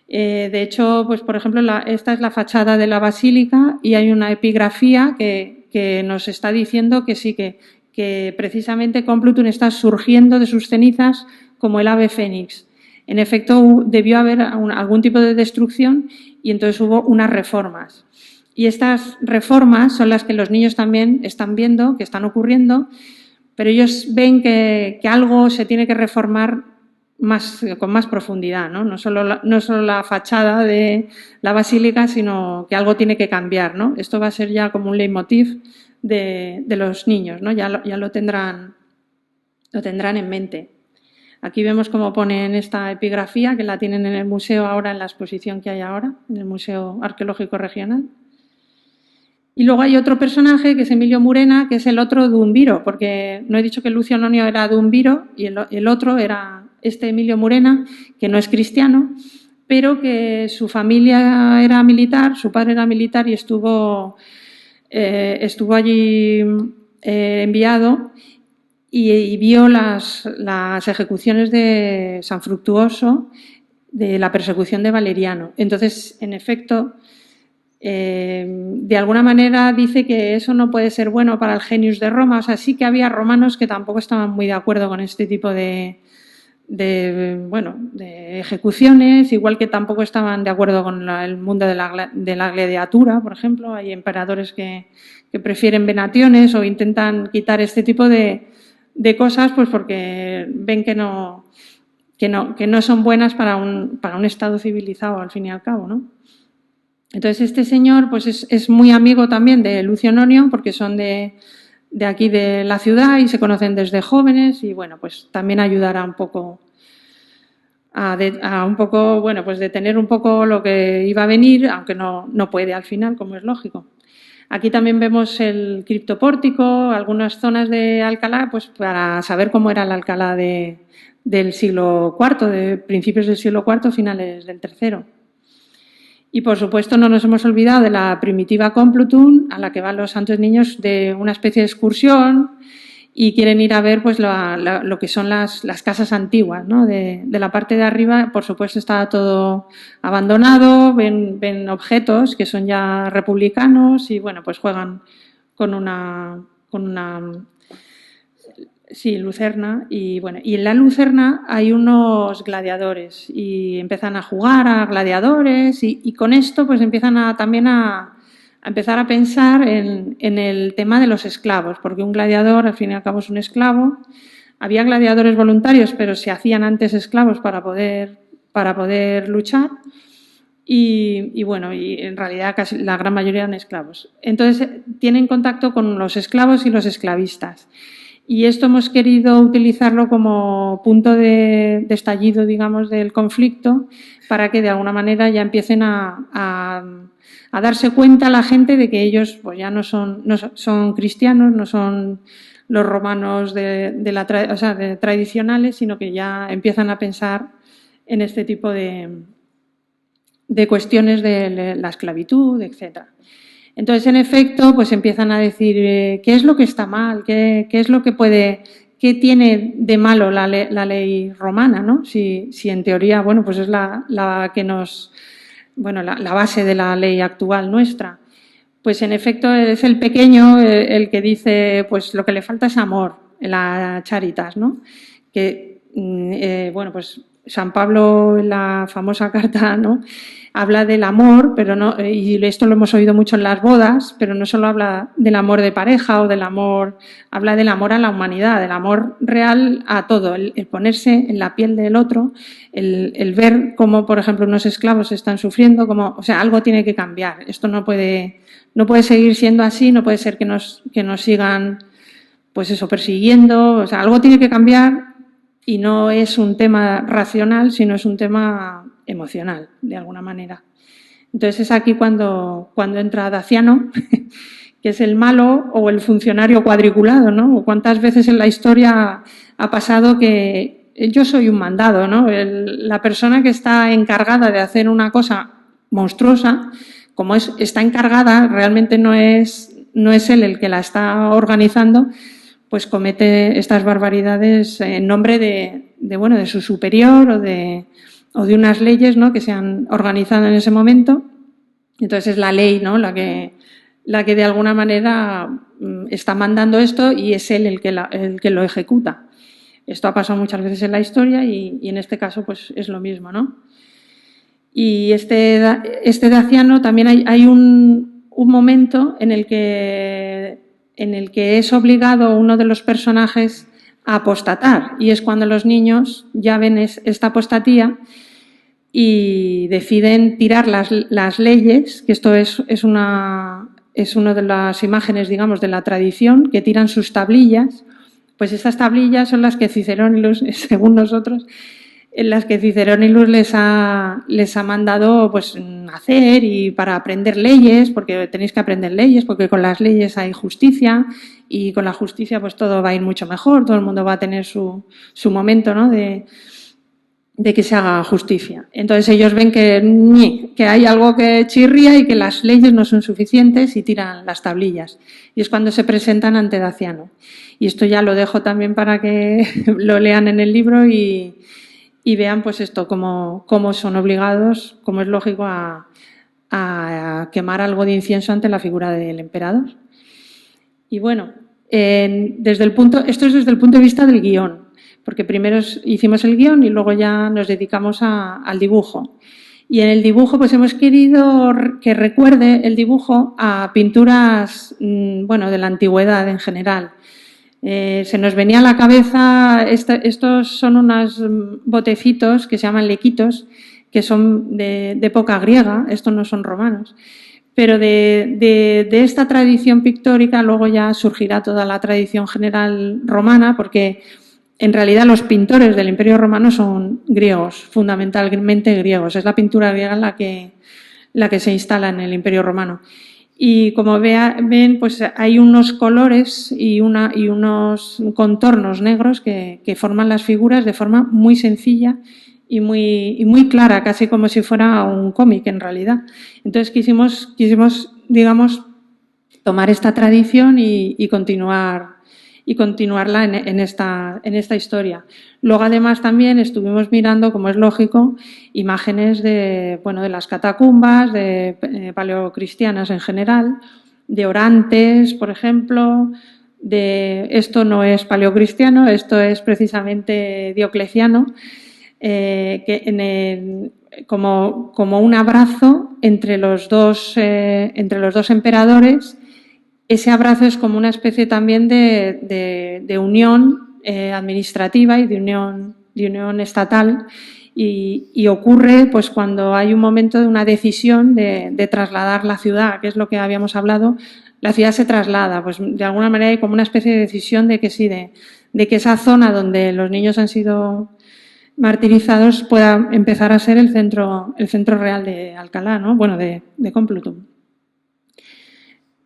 De hecho, pues por ejemplo, esta es la fachada de la basílica y hay una epigrafía que nos está diciendo que sí, que precisamente Complutum está surgiendo de sus cenizas como el ave fénix. En efecto, debió haber algún tipo de destrucción y entonces hubo unas reformas. Y estas reformas son las que los niños también están viendo, que están ocurriendo, pero ellos ven que algo se tiene que reformar con más profundidad, ¿no? No solo la fachada de la basílica, sino que algo tiene que cambiar, ¿no? Esto va a ser ya como un leitmotiv de los niños, ¿no? Ya lo tendrán en mente. Aquí vemos cómo ponen esta epigrafía, que la tienen en el museo ahora, en la exposición que hay ahora, en el Museo Arqueológico Regional. Y luego hay otro personaje, que es Emilio Murena, que es el otro Dumbiro, porque no he dicho que Lucio Nonio era Dumbiro y el otro era este Emilio Murena, que no es cristiano, pero que su familia era militar, su padre era militar y estuvo estuvo allí enviado y vio las ejecuciones de San Fructuoso, de la persecución de Valeriano. Entonces, en efecto, de alguna manera dice que eso no puede ser bueno para el genius de Roma. O sea, sí que había romanos que tampoco estaban muy de acuerdo con este tipo de ejecuciones, igual que tampoco estaban de acuerdo con el mundo de la gladiatura, por ejemplo. Hay emperadores que prefieren venaciones o intentan quitar este tipo de cosas, pues porque ven que no son buenas para un Estado civilizado, al fin y al cabo, ¿no? Entonces, este señor pues es muy amigo también de Lucio Nonio, porque son de aquí de la ciudad y se conocen desde jóvenes, y bueno, pues también ayudará un poco a un poco, bueno, pues detener un poco lo que iba a venir, aunque no puede al final, como es lógico. Aquí también vemos el criptopórtico, algunas zonas de Alcalá, pues para saber cómo era la Alcalá del siglo IV, de principios del siglo IV, finales del III. Y, por supuesto, no nos hemos olvidado de la primitiva Complutum, a la que van los santos niños de una especie de excursión y quieren ir a ver pues lo que son las casas antiguas, ¿no? De la parte de arriba, por supuesto, está todo abandonado, ven objetos que son ya republicanos y, bueno, pues juegan con una lucerna. Y, bueno, y en la lucerna hay unos gladiadores y empiezan a jugar a gladiadores y con esto pues empiezan también a empezar a pensar en el tema de los esclavos, porque un gladiador al fin y al cabo es un esclavo. Había gladiadores voluntarios, pero se hacían antes esclavos para poder luchar y bueno, y en realidad casi la gran mayoría eran esclavos. Entonces tienen contacto con los esclavos y los esclavistas. Y esto hemos querido utilizarlo como punto de estallido, digamos, del conflicto, para que de alguna manera ya empiecen a darse cuenta la gente de que ellos pues ya no son cristianos, no son los romanos tradicionales, sino que ya empiezan a pensar en este tipo de cuestiones de la esclavitud, etcétera. Entonces, en efecto, pues empiezan a decir qué es lo que está mal, qué es lo que qué tiene de malo la ley romana, ¿no? Si en teoría, bueno, pues es la que la base de la ley actual nuestra. Pues en efecto es el pequeño el que dice, pues lo que le falta es amor, la charitas, ¿no? Que, bueno, pues San Pablo en la famosa carta, ¿no?, habla del amor, pero no, y esto lo hemos oído mucho en las bodas, pero no solo habla del amor de pareja o del amor, habla del amor a la humanidad, del amor real a todo, el ponerse en la piel del otro, el ver cómo, por ejemplo, unos esclavos están sufriendo, o sea, algo tiene que cambiar. Esto no puede seguir siendo así, no puede ser que nos sigan, pues eso, persiguiendo, o sea, algo tiene que cambiar y no es un tema racional, sino es un tema emocional, de alguna manera. Entonces es aquí cuando entra Daciano, que es el malo o el funcionario cuadriculado, ¿no? O cuántas veces en la historia ha pasado que yo soy un mandado, ¿no? La persona que está encargada de hacer una cosa monstruosa, como está encargada, realmente no es él el que la está organizando, pues comete estas barbaridades en nombre de su superior o de unas leyes, ¿no?, que se han organizado en ese momento. Entonces es la ley, ¿no?, la que de alguna manera está mandando esto y es él el que lo ejecuta. Esto ha pasado muchas veces en la historia y en este caso pues es lo mismo, ¿no? Y este Daciano también hay un momento en el que es obligado uno de los personajes a apostatar, y es cuando los niños ya ven esta apostatía y deciden tirar las leyes, que esto es una de las imágenes, digamos, de la tradición, que tiran sus tablillas. Pues estas tablillas son las que Cicerónilus, según nosotros, en las que Cicerónilus les ha mandado pues hacer y para aprender leyes, porque tenéis que aprender leyes, porque con las leyes hay justicia y con la justicia pues todo va a ir mucho mejor, todo el mundo va a tener su momento, ¿no?, de que se haga justicia. Entonces ellos ven que hay algo que chirría y que las leyes no son suficientes y tiran las tablillas. Y es cuando se presentan ante Daciano. Y esto ya lo dejo también para que lo lean en el libro y vean pues esto, cómo son obligados, como es lógico, a quemar algo de incienso ante la figura del emperador. Y bueno, esto es desde el punto de vista del guión, porque primero hicimos el guión y luego ya nos dedicamos al dibujo. Y en el dibujo pues hemos querido que recuerde el dibujo a pinturas, bueno, de la antigüedad en general. Se nos venía a la cabeza, estos son unos botecitos que se llaman lequitos, que son de época griega, estos no son romanos. Pero de esta tradición pictórica luego ya surgirá toda la tradición general romana, porque en realidad los pintores del Imperio Romano son griegos, fundamentalmente griegos. Es la pintura griega la que se instala en el Imperio Romano. Y como ven, pues hay unos colores y unos contornos negros que forman las figuras de forma muy sencilla y muy clara, casi como si fuera un cómic en realidad. Entonces quisimos, digamos, tomar esta tradición y continuarla en esta historia. Luego, además, también estuvimos mirando, como es lógico, imágenes de las catacumbas, de paleocristianas en general, de Orantes, por ejemplo. Esto no es paleocristiano, esto es precisamente Diocleciano, como un abrazo entre los dos emperadores. Ese abrazo es como una especie también de unión administrativa y de unión estatal y ocurre pues cuando hay un momento de una decisión de trasladar la ciudad, que es lo que habíamos hablado. La ciudad se traslada, pues de alguna manera hay como una especie de decisión de que sí, de que esa zona donde los niños han sido martirizados pueda empezar a ser el centro real de Alcalá, ¿no? Bueno, de Complutum.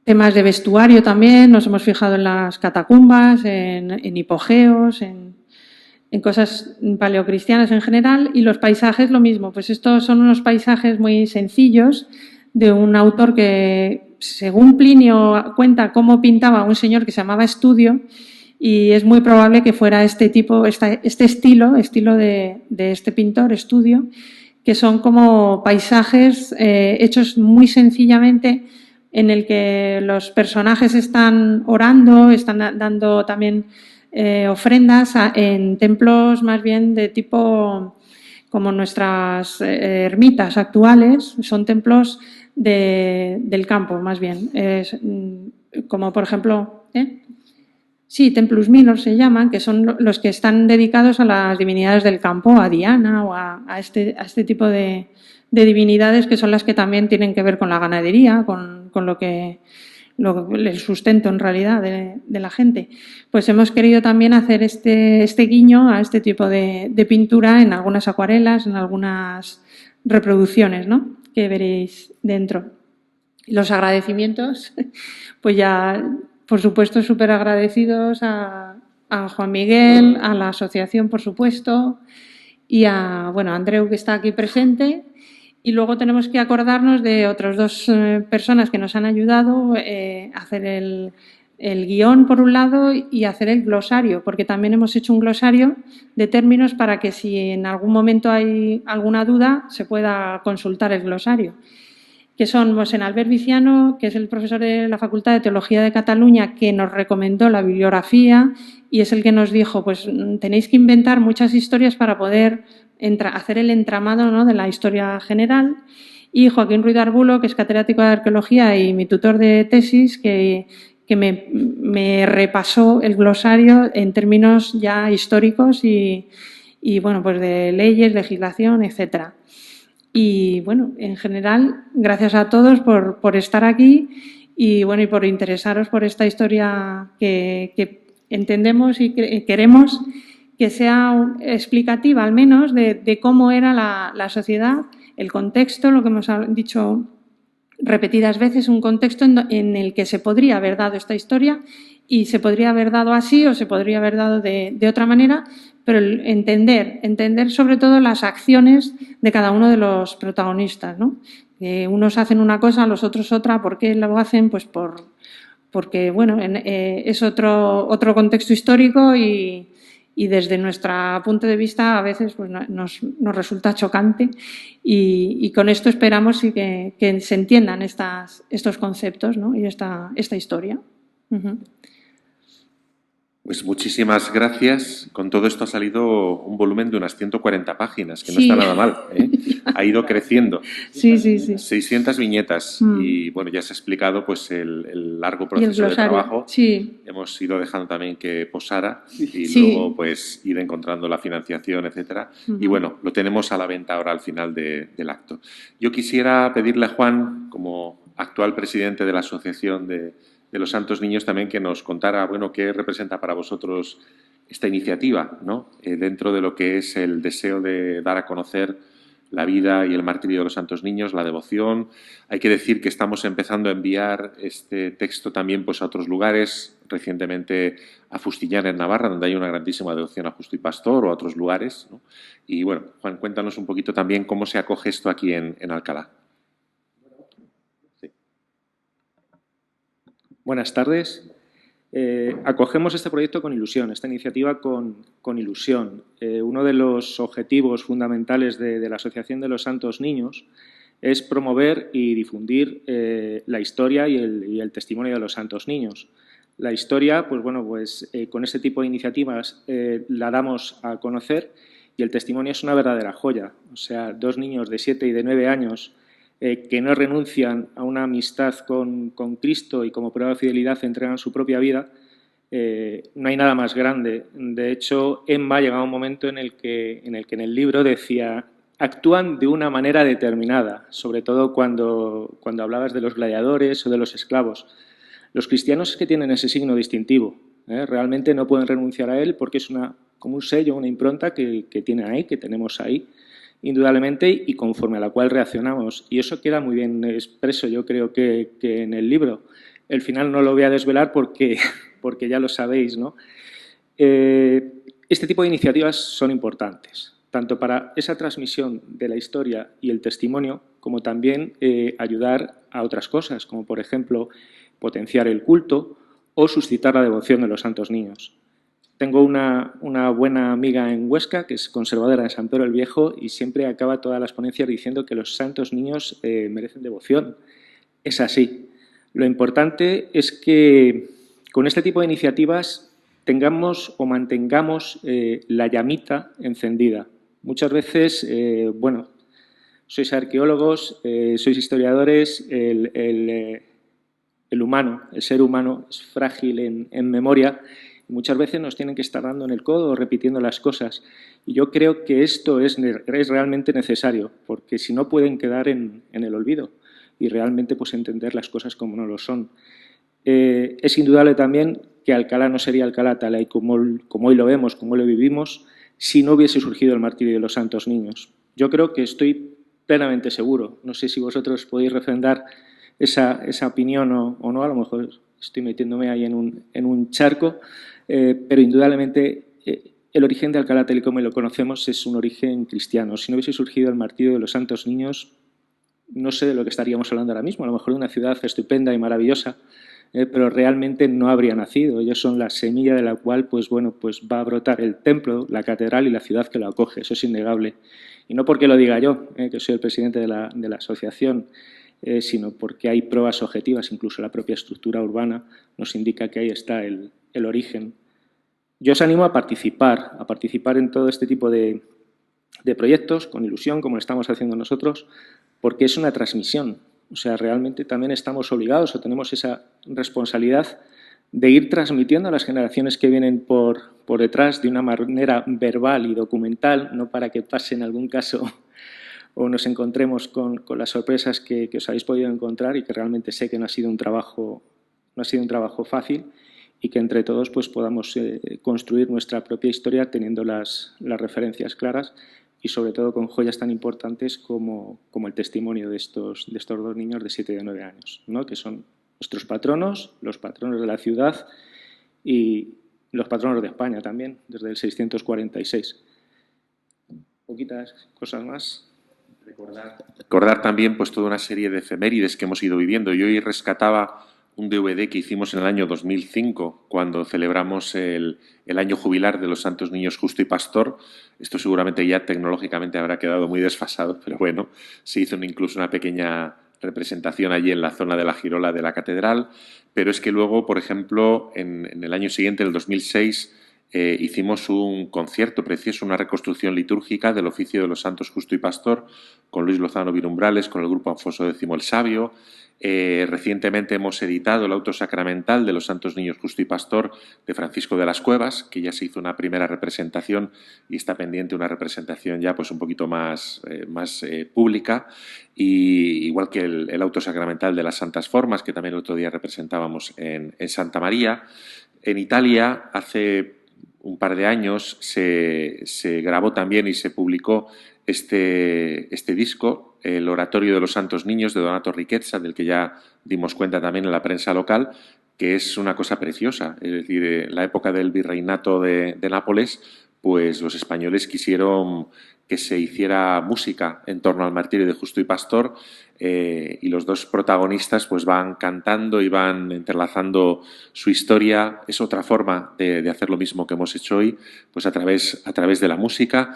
Temas de vestuario también, nos hemos fijado en las catacumbas, en hipogeos, en cosas paleocristianas en general, y los paisajes lo mismo. Pues estos son unos paisajes muy sencillos de un autor que, según Plinio, cuenta cómo pintaba un señor que se llamaba Estudio, y es muy probable que fuera este estilo de este pintor, Estudio, que son como paisajes hechos muy sencillamente, en el que los personajes están orando, están dando también ofrendas en templos más bien de tipo como nuestras ermitas actuales, son templos del campo más bien, como por ejemplo, sí, Templus Minor se llaman, que son los que están dedicados a las divinidades del campo, a Diana o a este tipo de divinidades, que son las que también tienen que ver con la ganadería, con el sustento en realidad de la gente. Pues hemos querido también hacer este guiño a este tipo de pintura en algunas acuarelas, en algunas reproducciones, ¿no?, que veréis dentro. Los agradecimientos, pues ya, por supuesto, súper agradecidos a Juan Miguel, a la asociación, por supuesto, y a Andreu, que está aquí presente. Y luego tenemos que acordarnos de otras dos personas que nos han ayudado a hacer el guión, por un lado, y hacer el glosario, porque también hemos hecho un glosario de términos para que si en algún momento hay alguna duda se pueda consultar el glosario. Que son Mosén Albert Viciano, que es el profesor de la Facultad de Teología de Cataluña, que nos recomendó la bibliografía y es el que nos dijo, pues tenéis que inventar muchas historias para poder hacer el entramado, ¿no?, de la historia general. Y Joaquín Ruiz de Arbulo, que es catedrático de Arqueología y mi tutor de tesis, que me repasó el glosario en términos ya históricos y pues de leyes, legislación, etcétera. Y en general, gracias a todos por estar aquí y por interesaros por esta historia que entendemos y queremos que sea explicativa, al menos, de cómo era la sociedad, el contexto, lo que hemos dicho repetidas veces, un contexto en el que se podría haber dado esta historia y se podría haber dado así o se podría haber dado de otra manera, pero entender sobre todo las acciones de cada uno de los protagonistas, ¿no? Unos hacen una cosa, los otros otra. ¿Por qué lo hacen? Pues porque bueno, es otro contexto histórico y desde nuestro punto de vista a veces pues, nos resulta chocante y con esto esperamos que se entiendan estos conceptos, ¿no? Y esta historia. Pues muchísimas gracias. Con todo esto ha salido un volumen de unas 140 páginas, que no Sí. está nada mal, ¿eh? Ha ido creciendo. Sí. 600 viñetas y, bueno, ya se ha explicado pues el largo Y el proceso de glosario. trabajo. Sí. Hemos ido dejando también que posara y Sí. luego pues ir encontrando la financiación, etcétera. Y, bueno, lo tenemos a la venta ahora al final del acto. Yo quisiera pedirle a Juan, como actual presidente de la Asociación de los Santos Niños, también que nos contara, bueno, qué representa para vosotros esta iniciativa, ¿no? Dentro de lo que es el deseo de dar a conocer la vida y el martirio de los Santos Niños, la devoción. Hay que decir que estamos empezando a enviar este texto también pues, a otros lugares, recientemente a Fustillana, en Navarra, donde hay una grandísima devoción a Justo y Pastor, o a otros lugares, ¿no? Y, bueno, Juan, cuéntanos un poquito también cómo se acoge esto aquí en Alcalá. Buenas tardes. Acogemos este proyecto con ilusión, esta iniciativa con ilusión. Uno de los objetivos fundamentales de la Asociación de los Santos Niños es promover y difundir la historia y el testimonio de los Santos Niños. La historia, pues bueno, con este tipo de iniciativas la damos a conocer y el testimonio es una verdadera joya. O sea, 2 niños de 7 y de 9 años que no renuncian a una amistad con Cristo y como prueba de fidelidad entregan su propia vida, no hay nada más grande. De hecho, Emma llegaba a un momento en el que en el libro decía actúan de una manera determinada, sobre todo cuando hablabas de los gladiadores o de los esclavos. Los cristianos es que tienen ese signo distintivo, realmente no pueden renunciar a él porque es como un sello, una impronta que tienen ahí, que tenemos ahí, indudablemente, y conforme a la cual reaccionamos. Y eso queda muy bien expreso, yo creo que en el libro. El final no lo voy a desvelar porque ya lo sabéis, ¿no? Este tipo de iniciativas son importantes, tanto para esa transmisión de la historia y el testimonio, como también ayudar a otras cosas, como por ejemplo potenciar el culto o suscitar la devoción de los santos niños. Tengo una buena amiga en Huesca, que es conservadora de San Pedro el Viejo, y siempre acaba todas las ponencias diciendo que los santos niños merecen devoción. Es así. Lo importante es que con este tipo de iniciativas tengamos o mantengamos la llamita encendida. Muchas veces, bueno, sois arqueólogos, sois historiadores, el humano, el ser humano es frágil en memoria. Muchas veces nos tienen que estar dando en el codo o repitiendo las cosas. Y yo creo que esto es realmente necesario, porque si no pueden quedar en el olvido y realmente pues, entender las cosas como no lo son. Es indudable también que Alcalá no sería Alcalá tal y como hoy lo vemos, como hoy lo vivimos, si no hubiese surgido el martirio de los santos niños. Yo creo que estoy plenamente seguro. No sé si vosotros podéis refrendar esa opinión o no, a lo mejor estoy metiéndome ahí en un charco, pero indudablemente el origen de Alcalá, tal y como lo conocemos, es un origen cristiano. Si no hubiese surgido el martirio de los santos niños, no sé de lo que estaríamos hablando ahora mismo, a lo mejor de una ciudad estupenda y maravillosa, pero realmente no habría nacido. Ellos son la semilla de la cual pues, bueno, pues va a brotar el templo, la catedral y la ciudad que lo acoge. Eso es innegable. Y no porque lo diga yo, que soy el presidente de la asociación, sino porque hay pruebas objetivas, incluso la propia estructura urbana nos indica que ahí está el origen. Yo os animo a participar en todo este tipo de proyectos, con ilusión, como lo estamos haciendo nosotros, porque es una transmisión. O sea, realmente también estamos obligados o tenemos esa responsabilidad de ir transmitiendo a las generaciones que vienen por detrás de una manera verbal y documental, no para que pase en algún caso o nos encontremos con las sorpresas que os habéis podido encontrar y que realmente sé que no ha sido un trabajo fácil y que entre todos pues, podamos construir nuestra propia historia teniendo las referencias claras y sobre todo con joyas tan importantes como el testimonio de estos 2 niños de 7 y de 9 años, ¿no? Que son nuestros patronos, los patronos de la ciudad y los patronos de España también, desde el 646. Poquitas cosas más. Recordar también pues toda una serie de efemérides que hemos ido viviendo. Yo hoy rescataba un DVD que hicimos en el año 2005, cuando celebramos el año jubilar de los Santos Niños Justo y Pastor. Esto seguramente ya tecnológicamente habrá quedado muy desfasado, pero bueno, se hizo incluso una pequeña representación allí en la zona de la girola de la catedral. Pero es que luego, por ejemplo, en el año siguiente, en el 2006, hicimos un concierto precioso, una reconstrucción litúrgica del oficio de los Santos Justo y Pastor, con Luis Lozano Virumbrales, con el grupo Alfonso X el Sabio. Recientemente hemos editado el auto sacramental de los Santos Niños Justo y Pastor de Francisco de las Cuevas, que ya se hizo una primera representación y está pendiente una representación ya pues un poquito más pública, y igual que el auto sacramental de las Santas Formas, que también el otro día representábamos en Santa María. En Italia, hace un par de años, se grabó también y se publicó este disco, el Oratorio de los Santos Niños, de Donato Riquezza, del que ya dimos cuenta también en la prensa local, que es una cosa preciosa. Es decir, en la época del virreinato de Nápoles, pues los españoles quisieron que se hiciera música en torno al martirio de Justo y Pastor, y los dos protagonistas pues van cantando y van entrelazando su historia. Es otra forma de hacer lo mismo que hemos hecho hoy, pues a través de la música.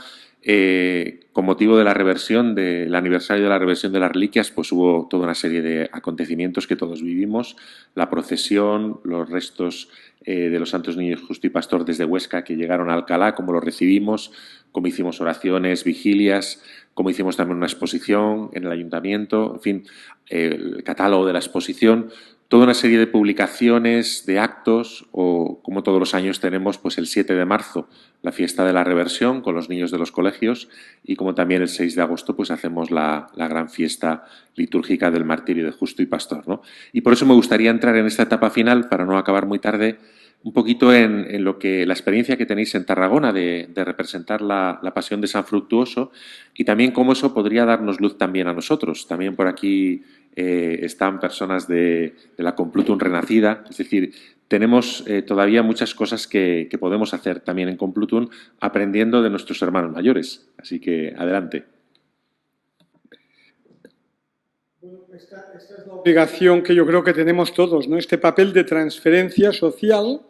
Con motivo de la reversión, del aniversario de la reversión de las reliquias, pues hubo toda una serie de acontecimientos que todos vivimos. La procesión, los restos de los Santos Niños Justo y Pastor desde Huesca que llegaron a Alcalá, cómo los recibimos, cómo hicimos oraciones, vigilias, cómo hicimos también una exposición en el ayuntamiento, en fin, el catálogo de la exposición. Toda una serie de publicaciones, de actos, o como todos los años tenemos pues el 7 de marzo, la fiesta de la reversión con los niños de los colegios, y como también el 6 de agosto pues hacemos la gran fiesta litúrgica del martirio de Justo y Pastor, ¿no? Y por eso me gustaría entrar en esta etapa final, para no acabar muy tarde, un poquito en lo que la experiencia que tenéis en Tarragona de representar la Pasión de San Fructuoso, y también cómo eso podría darnos luz también a nosotros. También por aquí están personas de la Complutum Renacida, es decir, tenemos todavía muchas cosas que podemos hacer también en Complutum, aprendiendo de nuestros hermanos mayores. Así que adelante. Bueno, esta es la obligación que yo creo que tenemos todos, ¿no? Este papel de transferencia social.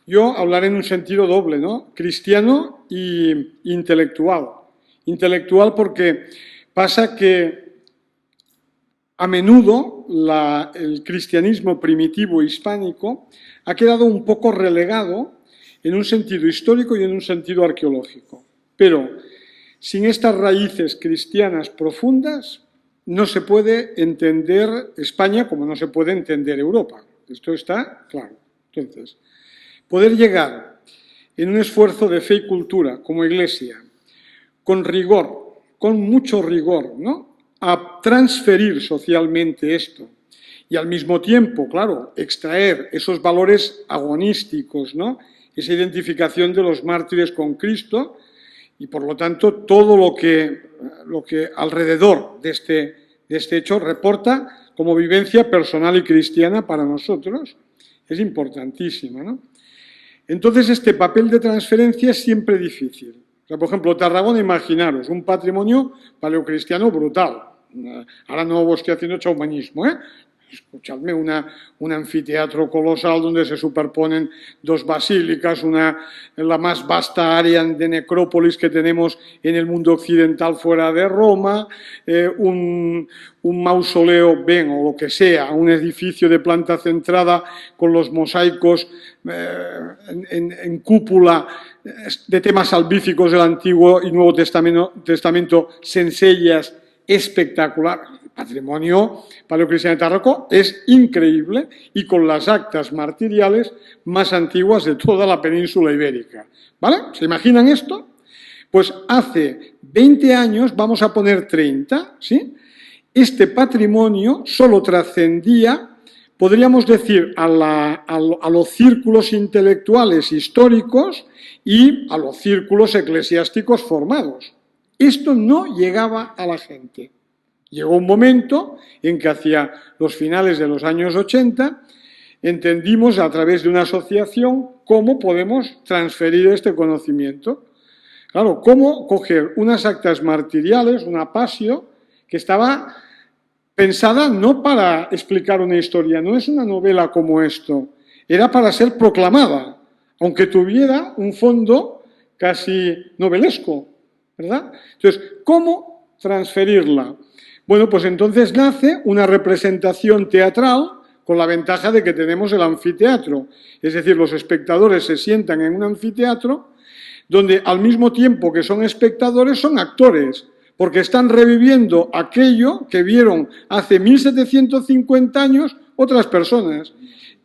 Yo hablaré en un sentido doble, ¿no? Cristiano e intelectual. Intelectual porque pasa que a menudo el cristianismo primitivo hispánico ha quedado un poco relegado en un sentido histórico y en un sentido arqueológico. Pero sin estas raíces cristianas profundas no se puede entender España como no se puede entender Europa. Esto está claro. Entonces, poder llegar en un esfuerzo de fe y cultura como Iglesia, con rigor, con mucho rigor, ¿no?, a transferir socialmente esto y al mismo tiempo, claro, extraer esos valores agonísticos, ¿no?, esa identificación de los mártires con Cristo y, por lo tanto, todo lo que alrededor de este hecho reporta como vivencia personal y cristiana para nosotros, es importantísimo, ¿no? Entonces, este papel de transferencia es siempre difícil. O sea, por ejemplo, Tarragona, imaginaros, un patrimonio paleocristiano brutal. Ahora no os estoy haciendo chaumanismo, ¿eh? Escuchadme, un anfiteatro colosal donde se superponen dos basílicas, la más vasta área de necrópolis que tenemos en el mundo occidental fuera de Roma, un mausoleo, o lo que sea, un edificio de planta centrada con los mosaicos en cúpula de temas salvíficos del Antiguo y Nuevo Testamento, sencillas, espectacular. El patrimonio paleocristiano de Tarraco es increíble y con las actas martiriales más antiguas de toda la península ibérica. ¿Vale? ¿Se imaginan esto? Pues hace 20 años, vamos a poner 30, ¿sí?, este patrimonio solo trascendía, podríamos decir, a los círculos intelectuales históricos y a los círculos eclesiásticos formados. Esto no llegaba a la gente. Llegó un momento en que hacia los finales de los años 80 entendimos a través de una asociación cómo podemos transferir este conocimiento. Claro, cómo coger unas actas martiriales, una pasio, que estaba pensada no para explicar una historia, no es una novela como esto, era para ser proclamada, aunque tuviera un fondo casi novelesco, ¿verdad? Entonces, ¿cómo transferirla? Bueno, pues entonces nace una representación teatral con la ventaja de que tenemos el anfiteatro. Es decir, los espectadores se sientan en un anfiteatro donde al mismo tiempo que son espectadores son actores, porque están reviviendo aquello que vieron hace 1750 años otras personas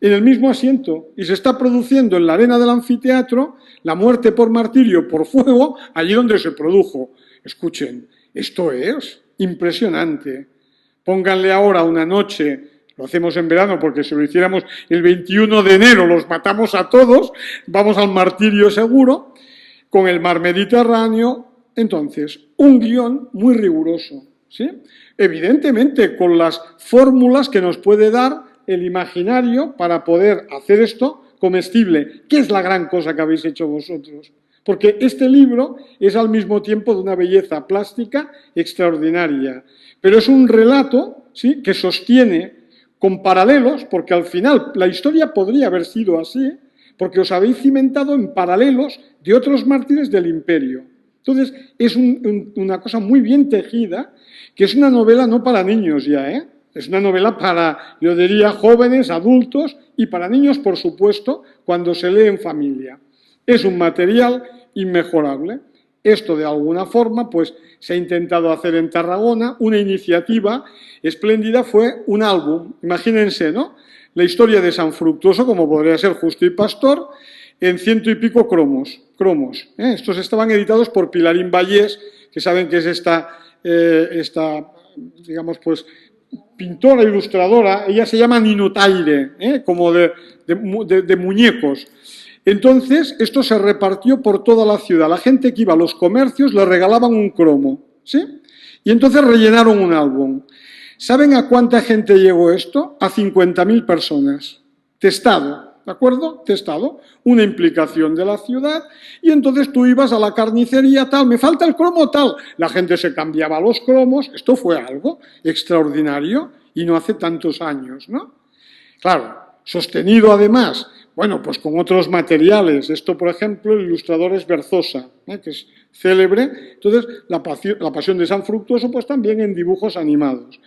en el mismo asiento, y se está produciendo en la arena del anfiteatro la muerte por martirio, por fuego, allí donde se produjo. Escuchen, esto es impresionante. Pónganle ahora una noche, lo hacemos en verano porque si lo hiciéramos el 21 de enero los matamos a todos, vamos al martirio seguro, con el mar Mediterráneo. Entonces, un guión muy riguroso, ¿sí? Evidentemente, con las fórmulas que nos puede dar el imaginario para poder hacer esto comestible. ¿Qué es la gran cosa que habéis hecho vosotros? Porque este libro es al mismo tiempo de una belleza plástica extraordinaria, pero es un relato, ¿sí?, que sostiene con paralelos, porque al final la historia podría haber sido así, porque os habéis cimentado en paralelos de otros mártires del imperio. Entonces, es una cosa muy bien tejida, que es una novela no para niños ya, ¿eh? Es una novela para, yo diría, jóvenes, adultos y para niños, por supuesto, cuando se lee en familia. Es un material inmejorable. Esto, de alguna forma, pues se ha intentado hacer en Tarragona. Una iniciativa espléndida fue un álbum. Imagínense, ¿no? La historia de San Fructuoso, como podría ser Justo y Pastor, en 100 y pico cromos. Estos estaban editados por Pilarín Vallés, que saben que es esta digamos, pues, pintora, ilustradora. Ella se llama Ninotaire, como de muñecos. Entonces, esto se repartió por toda la ciudad. La gente que iba a los comercios le regalaban un cromo, ¿sí? Y entonces rellenaron un álbum. ¿Saben a cuánta gente llegó esto? A 50.000 personas. Testado, ¿de acuerdo? Testado. Una implicación de la ciudad. Y entonces tú ibas a la carnicería, tal, me falta el cromo, tal. La gente se cambiaba los cromos. Esto fue algo extraordinario y no hace tantos años, ¿no? Claro, sostenido además, bueno, pues con otros materiales. Esto, por ejemplo, el ilustrador es Berzosa, que es célebre. Entonces, la Pasión de San Fructuoso, pues también en dibujos animados.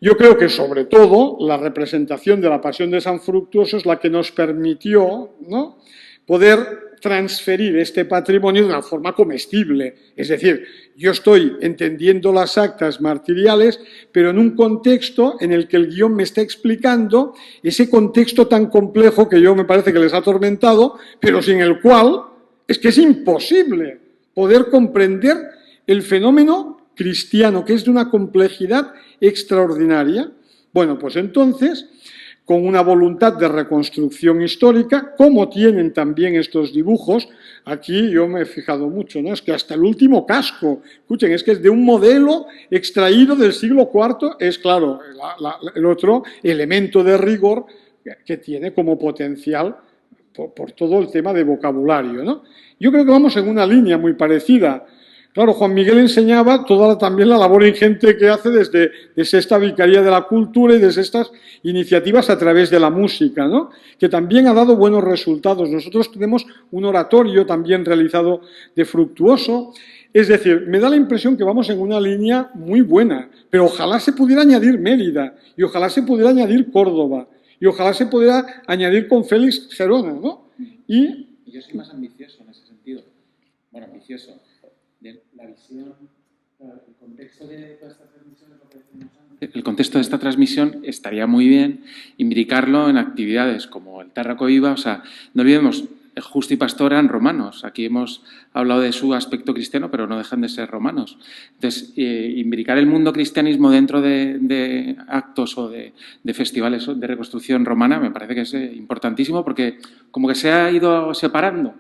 Yo creo que, sobre todo, la representación de la Pasión de San Fructuoso es la que nos permitió, ¿no?, poder transferir este patrimonio de una forma comestible. Es decir, yo estoy entendiendo las actas martiriales, pero en un contexto en el que el guión me está explicando ese contexto tan complejo que yo me parece que les ha atormentado, pero sin el cual es que es imposible poder comprender el fenómeno cristiano, que es de una complejidad extraordinaria. Bueno, pues entonces, con una voluntad de reconstrucción histórica, como tienen también estos dibujos, aquí yo me he fijado mucho, ¿no? Es que hasta el último casco, escuchen, es que es de un modelo extraído del siglo IV, es claro, el otro elemento de rigor que tiene como potencial por todo el tema de vocabulario, ¿no? Yo creo que vamos en una línea muy parecida. Claro, Juan Miguel enseñaba también la labor ingente que hace desde esta Vicaría de la Cultura y desde estas iniciativas a través de la música, ¿no?, que también ha dado buenos resultados. Nosotros tenemos un oratorio también realizado de Fructuoso. Es decir, me da la impresión que vamos en una línea muy buena, pero ojalá se pudiera añadir Mérida y ojalá se pudiera añadir Córdoba y ojalá se pudiera añadir con Félix Gerona, ¿no? Y yo soy más ambicioso en ese sentido. Bueno, ambicioso. De la visión, el contexto de toda esta transmisión, lo que decimos antes. El contexto de esta transmisión estaría muy bien imbricarlo en actividades como el Tárraco Viva. O sea, no olvidemos, Justo y Pastor eran romanos. Aquí hemos hablado de su aspecto cristiano, pero no dejan de ser romanos. Entonces, imbricar el mundo cristianismo dentro de actos o de festivales de reconstrucción romana me parece que es importantísimo, porque como que se ha ido separando.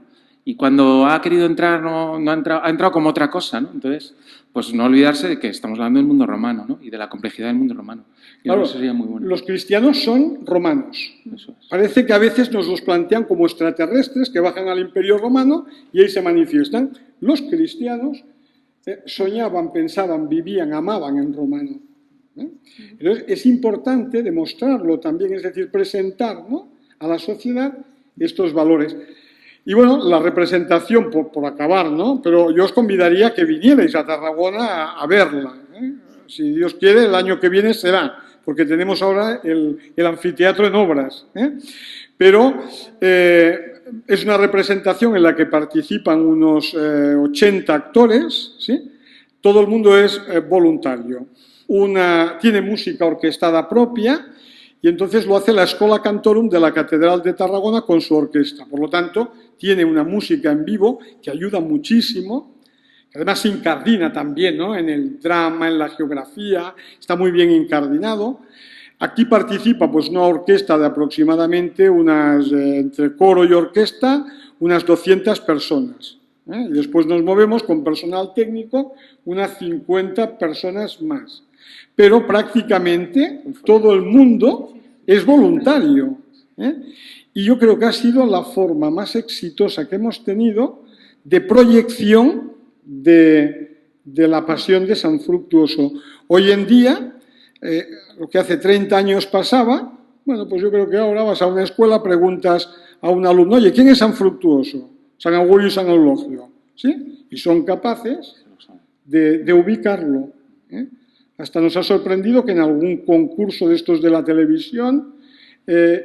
Y cuando ha querido entrar, no ha entrado como otra cosa, ¿no? Entonces, pues no olvidarse de que estamos hablando del mundo romano, ¿no? Y de la complejidad del mundo romano. Claro, eso sería muy bueno. Los cristianos son romanos. Eso es. Parece que a veces nos los plantean como extraterrestres que bajan al Imperio Romano y ahí se manifiestan. Los cristianos soñaban, pensaban, vivían, amaban en romano. Entonces, es importante demostrarlo también, es decir, presentar, ¿no?, a la sociedad estos valores. Y bueno, la representación, por acabar, ¿no?, pero yo os convidaría a que vinierais a Tarragona a verla. Si Dios quiere, el año que viene será, porque tenemos ahora el anfiteatro en obras. Pero es una representación en la que participan unos 80 actores, ¿sí? Todo el mundo es voluntario. Tiene música orquestada propia y entonces lo hace la Schola Cantorum de la Catedral de Tarragona con su orquesta. Por lo tanto, tiene una música en vivo que ayuda muchísimo, que además se incardina también, ¿no?, en el drama, en la geografía, está muy bien incardinado. Aquí participa pues una orquesta de aproximadamente entre coro y orquesta, unas 200 personas. Y después nos movemos con personal técnico, unas 50 personas más. Pero prácticamente todo el mundo es voluntario. Y yo creo que ha sido la forma más exitosa que hemos tenido de proyección de la pasión de San Fructuoso. Hoy en día, lo que hace 30 años pasaba, bueno, pues yo creo que ahora vas a una escuela, preguntas a un alumno, oye, ¿quién es San Fructuoso? San Augurio y San Eulogio, ¿sí? Y son capaces de ubicarlo. Hasta nos ha sorprendido que en algún concurso de estos de la televisión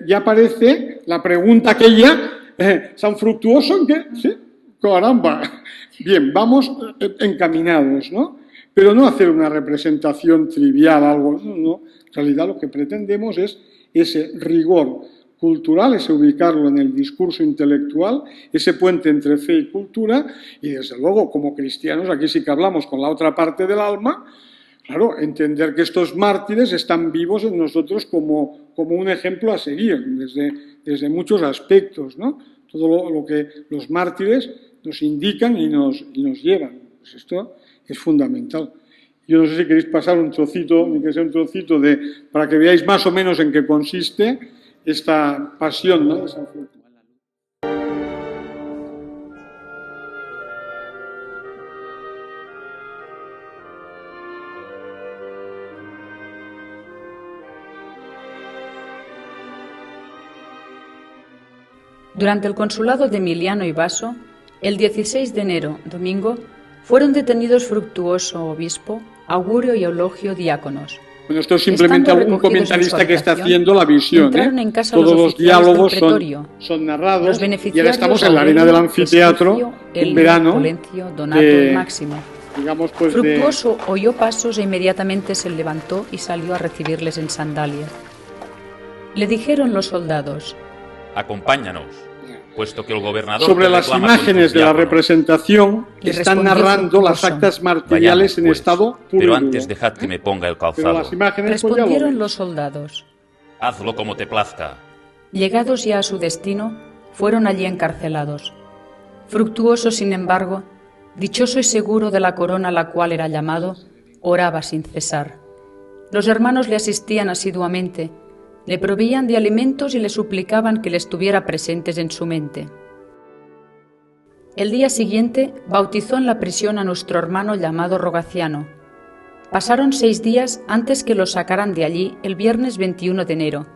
ya aparece la pregunta aquella, ¿San Fructuoso en qué? ¿Sí? Caramba. Bien, vamos encaminados, ¿no? Pero no hacer una representación trivial, algo, no. En realidad lo que pretendemos es ese rigor cultural, ese ubicarlo en el discurso intelectual, ese puente entre fe y cultura, y desde luego, como cristianos, aquí sí que hablamos con la otra parte del alma, claro, entender que estos mártires están vivos en nosotros como un ejemplo a seguir, desde muchos aspectos, ¿no? Todo lo que los mártires nos indican y nos llevan. Pues esto es fundamental. Yo no sé si queréis pasar un trocito, ni que sea un trocito, para que veáis más o menos en qué consiste esta pasión, ¿no?, de San Fructuoso. Durante el consulado de Emiliano y Baso, el 16 de enero, domingo, fueron detenidos Fructuoso, obispo, Augurio y Eulogio, diáconos. Bueno, esto es simplemente algún comentarista que está haciendo la visión. Todos los diálogos son narrados y ahora estamos en la arena del anfiteatro en verano. Digamos, pues, Fructuoso oyó pasos e inmediatamente se levantó y salió a recibirles en sandalias. Le dijeron los soldados: acompáñanos, puesto que el gobernador... Sobre las imágenes de la representación están narrando las actas martiriales en estado puro. Pero antes dejad que me ponga el calzado. Respondieron los soldados: hazlo como te plazca. Llegados ya a su destino, fueron allí encarcelados. Fructuoso, sin embargo, dichoso y seguro de la corona a la cual era llamado, oraba sin cesar. Los hermanos le asistían asiduamente, le proveían de alimentos y le suplicaban que les tuviera presentes en su mente. El día siguiente bautizó en la prisión a nuestro hermano llamado Rogaciano. Pasaron 6 días antes que lo sacaran de allí el viernes 21 de enero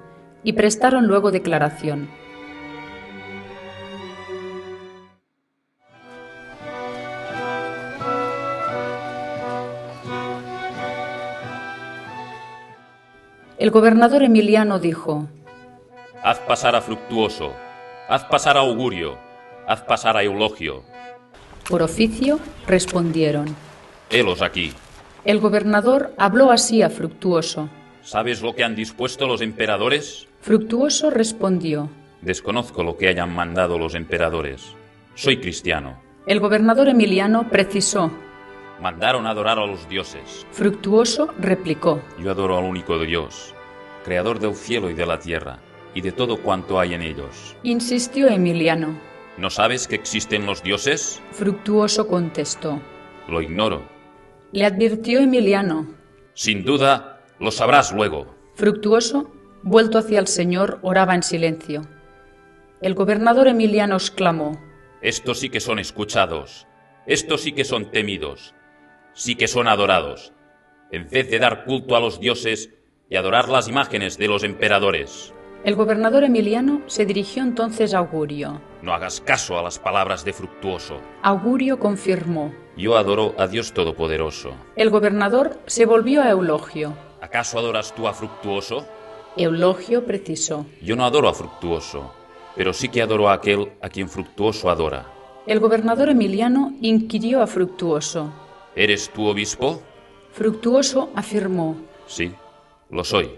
y prestaron luego declaración. El gobernador Emiliano dijo: haz pasar a Fructuoso, haz pasar a Augurio, haz pasar a Eulogio. Por oficio respondieron: helos aquí. El gobernador habló así a Fructuoso: ¿sabes lo que han dispuesto los emperadores? Fructuoso respondió: desconozco lo que hayan mandado los emperadores. Soy cristiano. El gobernador Emiliano precisó: mandaron a adorar a los dioses. Fructuoso replicó: yo adoro al único Dios, creador del cielo y de la tierra, y de todo cuanto hay en ellos. Insistió Emiliano: ¿No sabes que existen los dioses? Fructuoso contestó. Lo ignoro. Le advirtió Emiliano. Sin duda, lo sabrás luego. Fructuoso, vuelto hacia el Señor, oraba en silencio. El gobernador Emiliano exclamó. Estos sí que son escuchados. Estos sí que son temidos. Sí que son adorados. En vez de dar culto a los dioses y adorar las imágenes de los emperadores. El gobernador Emiliano se dirigió entonces a Augurio. No hagas caso a las palabras de Fructuoso. Augurio confirmó. Yo adoro a Dios Todopoderoso. El gobernador se volvió a Eulogio. ¿Acaso adoras tú a Fructuoso? Eulogio precisó. Yo no adoro a Fructuoso, pero sí que adoro a aquel a quien Fructuoso adora. El gobernador Emiliano inquirió a Fructuoso. ¿Eres tú obispo? Fructuoso afirmó. Sí, lo soy.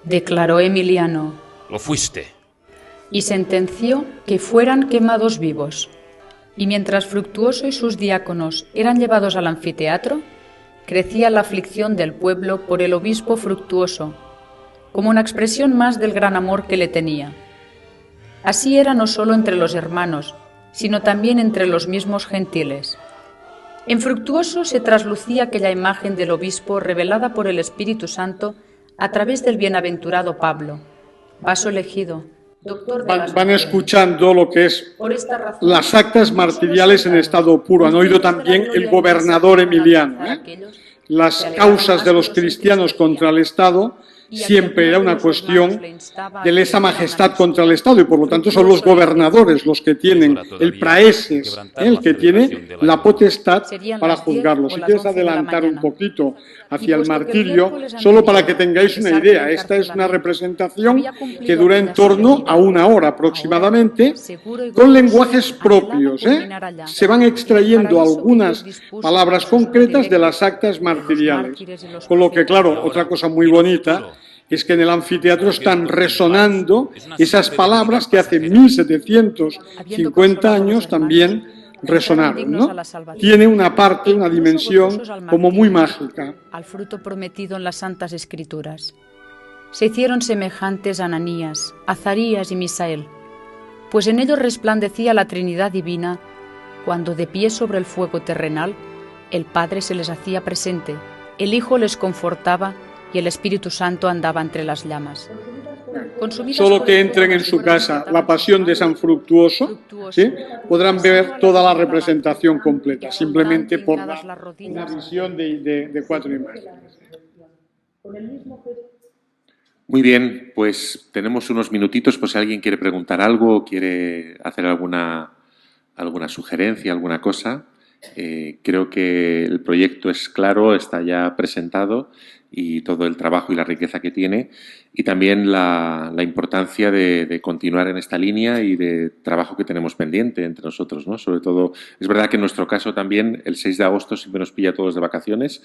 Declaró Emiliano. Lo fuiste. Y sentenció que fueran quemados vivos. Y mientras Fructuoso y sus diáconos eran llevados al anfiteatro, crecía la aflicción del pueblo por el obispo Fructuoso, como una expresión más del gran amor que le tenía. Así era no solo entre los hermanos, sino también entre los mismos gentiles. En Fructuoso se traslucía aquella imagen del obispo revelada por el Espíritu Santo a través del bienaventurado Pablo, vaso elegido, doctor de las Van escuchando lo que es Por esta razón, las actas martiriales en estado puro. Han oído también el gobernador Emiliano. Las causas de los cristianos contra el Estado siempre era una cuestión de lesa majestad contra el Estado y por lo tanto son los gobernadores los que tienen el praeses, el que tiene la potestad para juzgarlo. Si quieres adelantar un poquito hacia el martirio, solo para que tengáis una idea, esta es una representación que dura en torno a 1 hora aproximadamente, con lenguajes propios. Se van extrayendo algunas palabras concretas de las actas martiriales. Con lo que, claro, otra cosa muy bonita es que en el anfiteatro están resonando esas palabras que hace 1750 años también resonaron, ¿no? Tiene una parte, una dimensión como muy mágica. Al fruto prometido en las Santas Escrituras. Se hicieron semejantes a Ananías, Azarías y Misael, pues en ellos resplandecía la Trinidad Divina, cuando de pie sobre el fuego terrenal, el Padre se les hacía presente, el Hijo les confortaba y el Espíritu Santo andaba entre las llamas. Solo que entren en su casa la Pasión de San Fructuoso, ¿sí?, podrán ver toda la representación completa, simplemente por una visión de 4 imágenes. Muy bien, pues tenemos unos minutitos por si alguien quiere preguntar algo, quiere hacer alguna sugerencia, alguna cosa. Creo que el proyecto es claro, está ya presentado y todo el trabajo y la riqueza que tiene y también la importancia de continuar en esta línea y de trabajo que tenemos pendiente entre nosotros, ¿no? Sobre todo, es verdad que en nuestro caso también el 6 de agosto siempre nos pilla a todos de vacaciones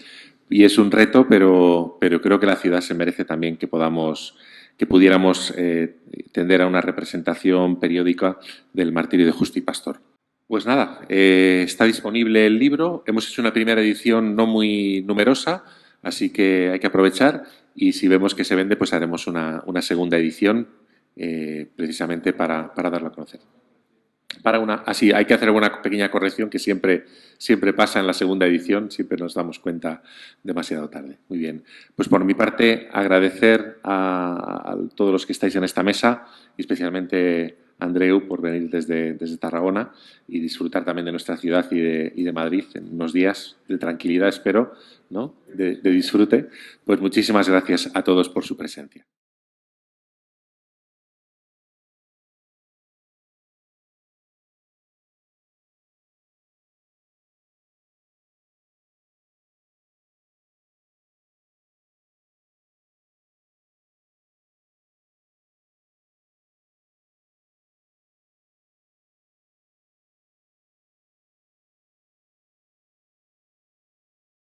y es un reto, pero creo que la ciudad se merece también que pudiéramos tender a una representación periódica del martirio de Justo y Pastor. Pues nada, está disponible el libro. Hemos hecho una primera edición no muy numerosa, así que hay que aprovechar y si vemos que se vende, pues haremos una segunda edición precisamente para darlo a conocer. Así, hay que hacer alguna pequeña corrección que siempre pasa en la segunda edición, siempre nos damos cuenta demasiado tarde. Muy bien, pues por mi parte agradecer a todos los que estáis en esta mesa y especialmente a Andreu por venir desde Tarragona y disfrutar también de nuestra ciudad y de Madrid en unos días de tranquilidad, espero, ¿no?, de disfrute. Pues muchísimas gracias a todos por su presencia.